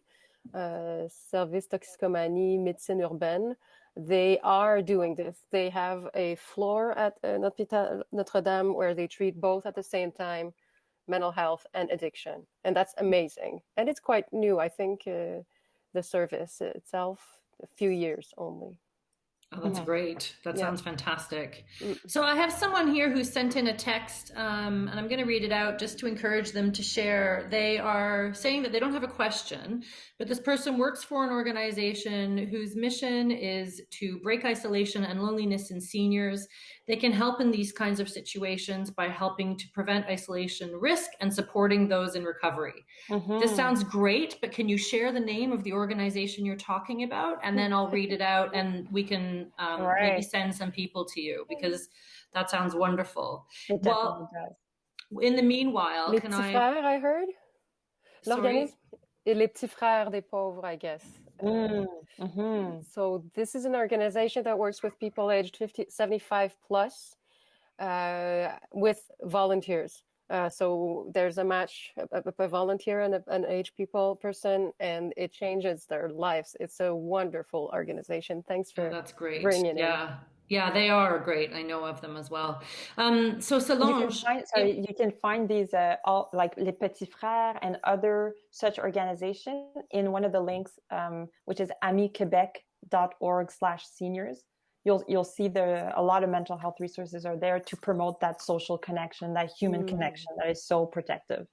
Speaker 3: Service Toxicomanie Médecine Urbaine. They are doing this. They have a floor at Hôpital Notre-Dame where they treat both at the same time, mental health and addiction. And that's amazing. And it's quite new. I think the service itself, a few years only.
Speaker 1: Oh, that's great. That sounds fantastic. So I have someone here who sent in a text, and I'm going to read it out just to encourage them to share. They are saying that they don't have a question, but this person works for an organization whose mission is to break isolation and loneliness in seniors. They can help in these kinds of situations by helping to prevent isolation risk and supporting those in recovery. This sounds great, but can you share the name of the organization you're talking about? And then I'll read it out and we can maybe send some people to you, because that sounds wonderful.
Speaker 2: It definitely does.
Speaker 1: In the meanwhile,
Speaker 3: Les petits frères, I heard? L'organisme Les petits frères des pauvres, I guess. So this is an organization that works with people aged 75 plus with volunteers. So there's a match, a volunteer and an age person, and it changes their lives. It's a wonderful organization. Thanks for
Speaker 1: that's great.
Speaker 3: Bringing it.
Speaker 1: Yeah, they are great. I know of them as well. So Solange,
Speaker 2: you can find these all like Les Petits Frères and other such organizations in one of the links, which is amiquebec.org/seniors. You'll see a lot of mental health resources are there to promote that social connection, that human connection that is so protective.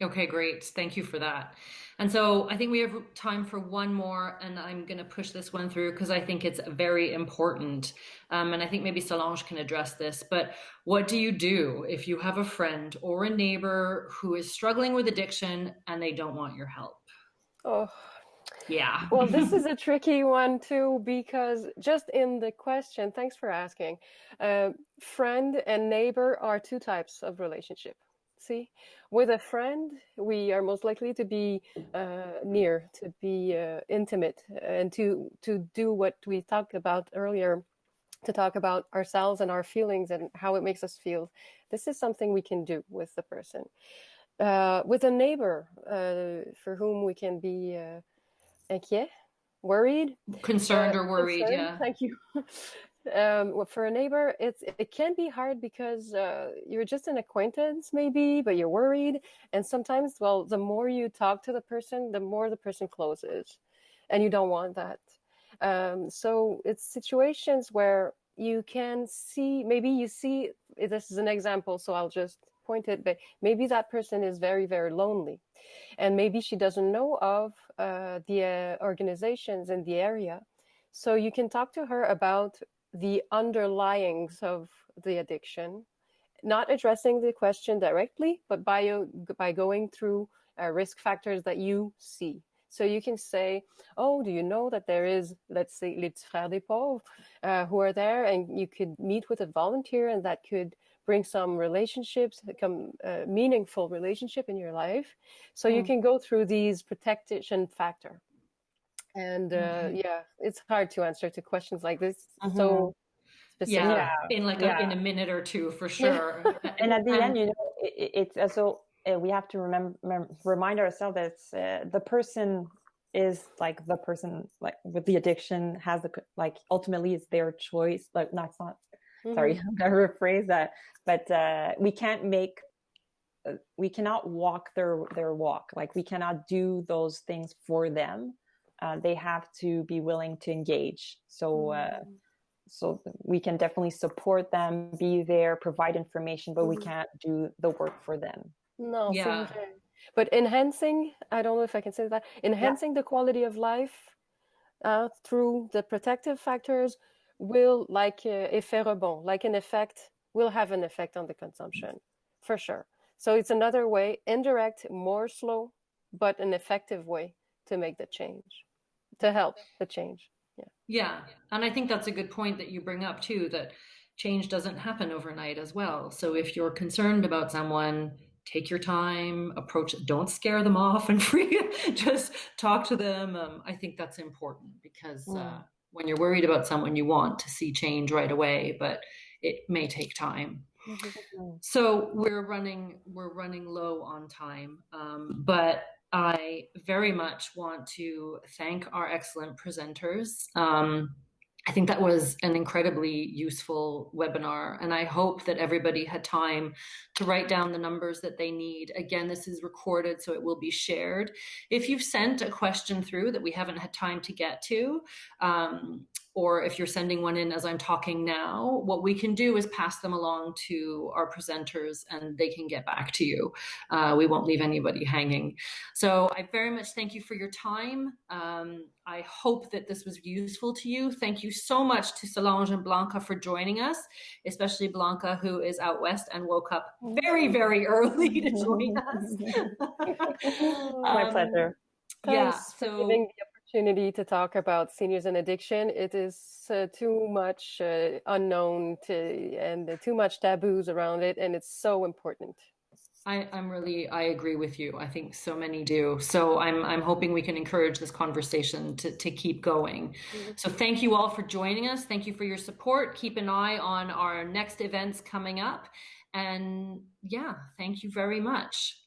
Speaker 1: Okay, great. Thank you for that. And so I think we have time for one more, and I'm going to push this one through because I think it's very important. And I think maybe Solange can address this, but what do you do if you have a friend or a neighbor who is struggling with addiction and they don't want your help?
Speaker 3: Oh,
Speaker 1: yeah.
Speaker 3: Well, this is a tricky one too, because just in the question, thanks for asking, friend and neighbor are two types of relationship. See, with a friend, we are most likely to be near, to be intimate, and to do what we talked about earlier, to talk about ourselves and our feelings and how it makes us feel. This is something we can do with the person. With a neighbor, for whom we can be inquiet, worried,
Speaker 1: concerned or worried. Yeah.
Speaker 3: Thank you. For a neighbor, it can be hard because you're just an acquaintance maybe, but you're worried. And sometimes, well, the more you talk to the person, the more the person closes, and you don't want that. So it's situations where you can see, maybe you see, this is an example, so I'll just point it, but maybe that person is very, very lonely. And maybe she doesn't know of the organizations in the area. So you can talk to her about the underlyings of the addiction, not addressing the question directly, but by going through risk factors that you see. So you can say, oh, do you know that there is, let's say, les petits frères des pauvres who are there, and you could meet with a volunteer, and that could bring some relationships, become a meaningful relationship in your life. So you can go through these protection factor. And yeah, it's hard to answer to questions like this. So specific.
Speaker 1: In a minute or two, for sure.
Speaker 2: And at the end, it's also we have to remind ourselves that the person is like the person like with the addiction has ultimately it's their choice. Like, no, it's not. Sorry, I'm gonna rephrase that. But we cannot walk their walk. Like, we cannot do those things for them. They have to be willing to engage. So we can definitely support them, be there, provide information, but we can't do the work for them.
Speaker 3: No, yeah. But enhancing, I don't know if I can say that, enhancing the quality of life through the protective factors will, like effet rebond, like an effect, will have an effect on the consumption, for sure. So it's another way, indirect, more slow, but an effective way to make the change. to help the change.
Speaker 1: Yeah. And I think that's a good point that you bring up too, that change doesn't happen overnight as well. So if you're concerned about someone, take your time, approach it, don't scare them off and just talk to them. I think that's important because when you're worried about someone, you want to see change right away, but it may take time. So we're running low on time, but I very much want to thank our excellent presenters. I think that was an incredibly useful webinar, and I hope that everybody had time to write down the numbers that they need. Again, this is recorded, so it will be shared. If you've sent a question through that we haven't had time to get to, or if you're sending one in as I'm talking now, what we can do is pass them along to our presenters and they can get back to you. We won't leave anybody hanging. So I very much thank you for your time. I hope that this was useful to you. Thank you so much to Solange and Blanca for joining us, especially Blanca, who is out west and woke up very, very early to join us.
Speaker 2: My pleasure.
Speaker 3: Thanks for giving the opportunity to talk about seniors and addiction. It is too much unknown and too much taboos around it, and it's so important.
Speaker 1: I agree with you. I think so many do. So I'm hoping we can encourage this conversation to keep going. So thank you all for joining us. Thank you for your support. Keep an eye on our next events coming up. And yeah, thank you very much.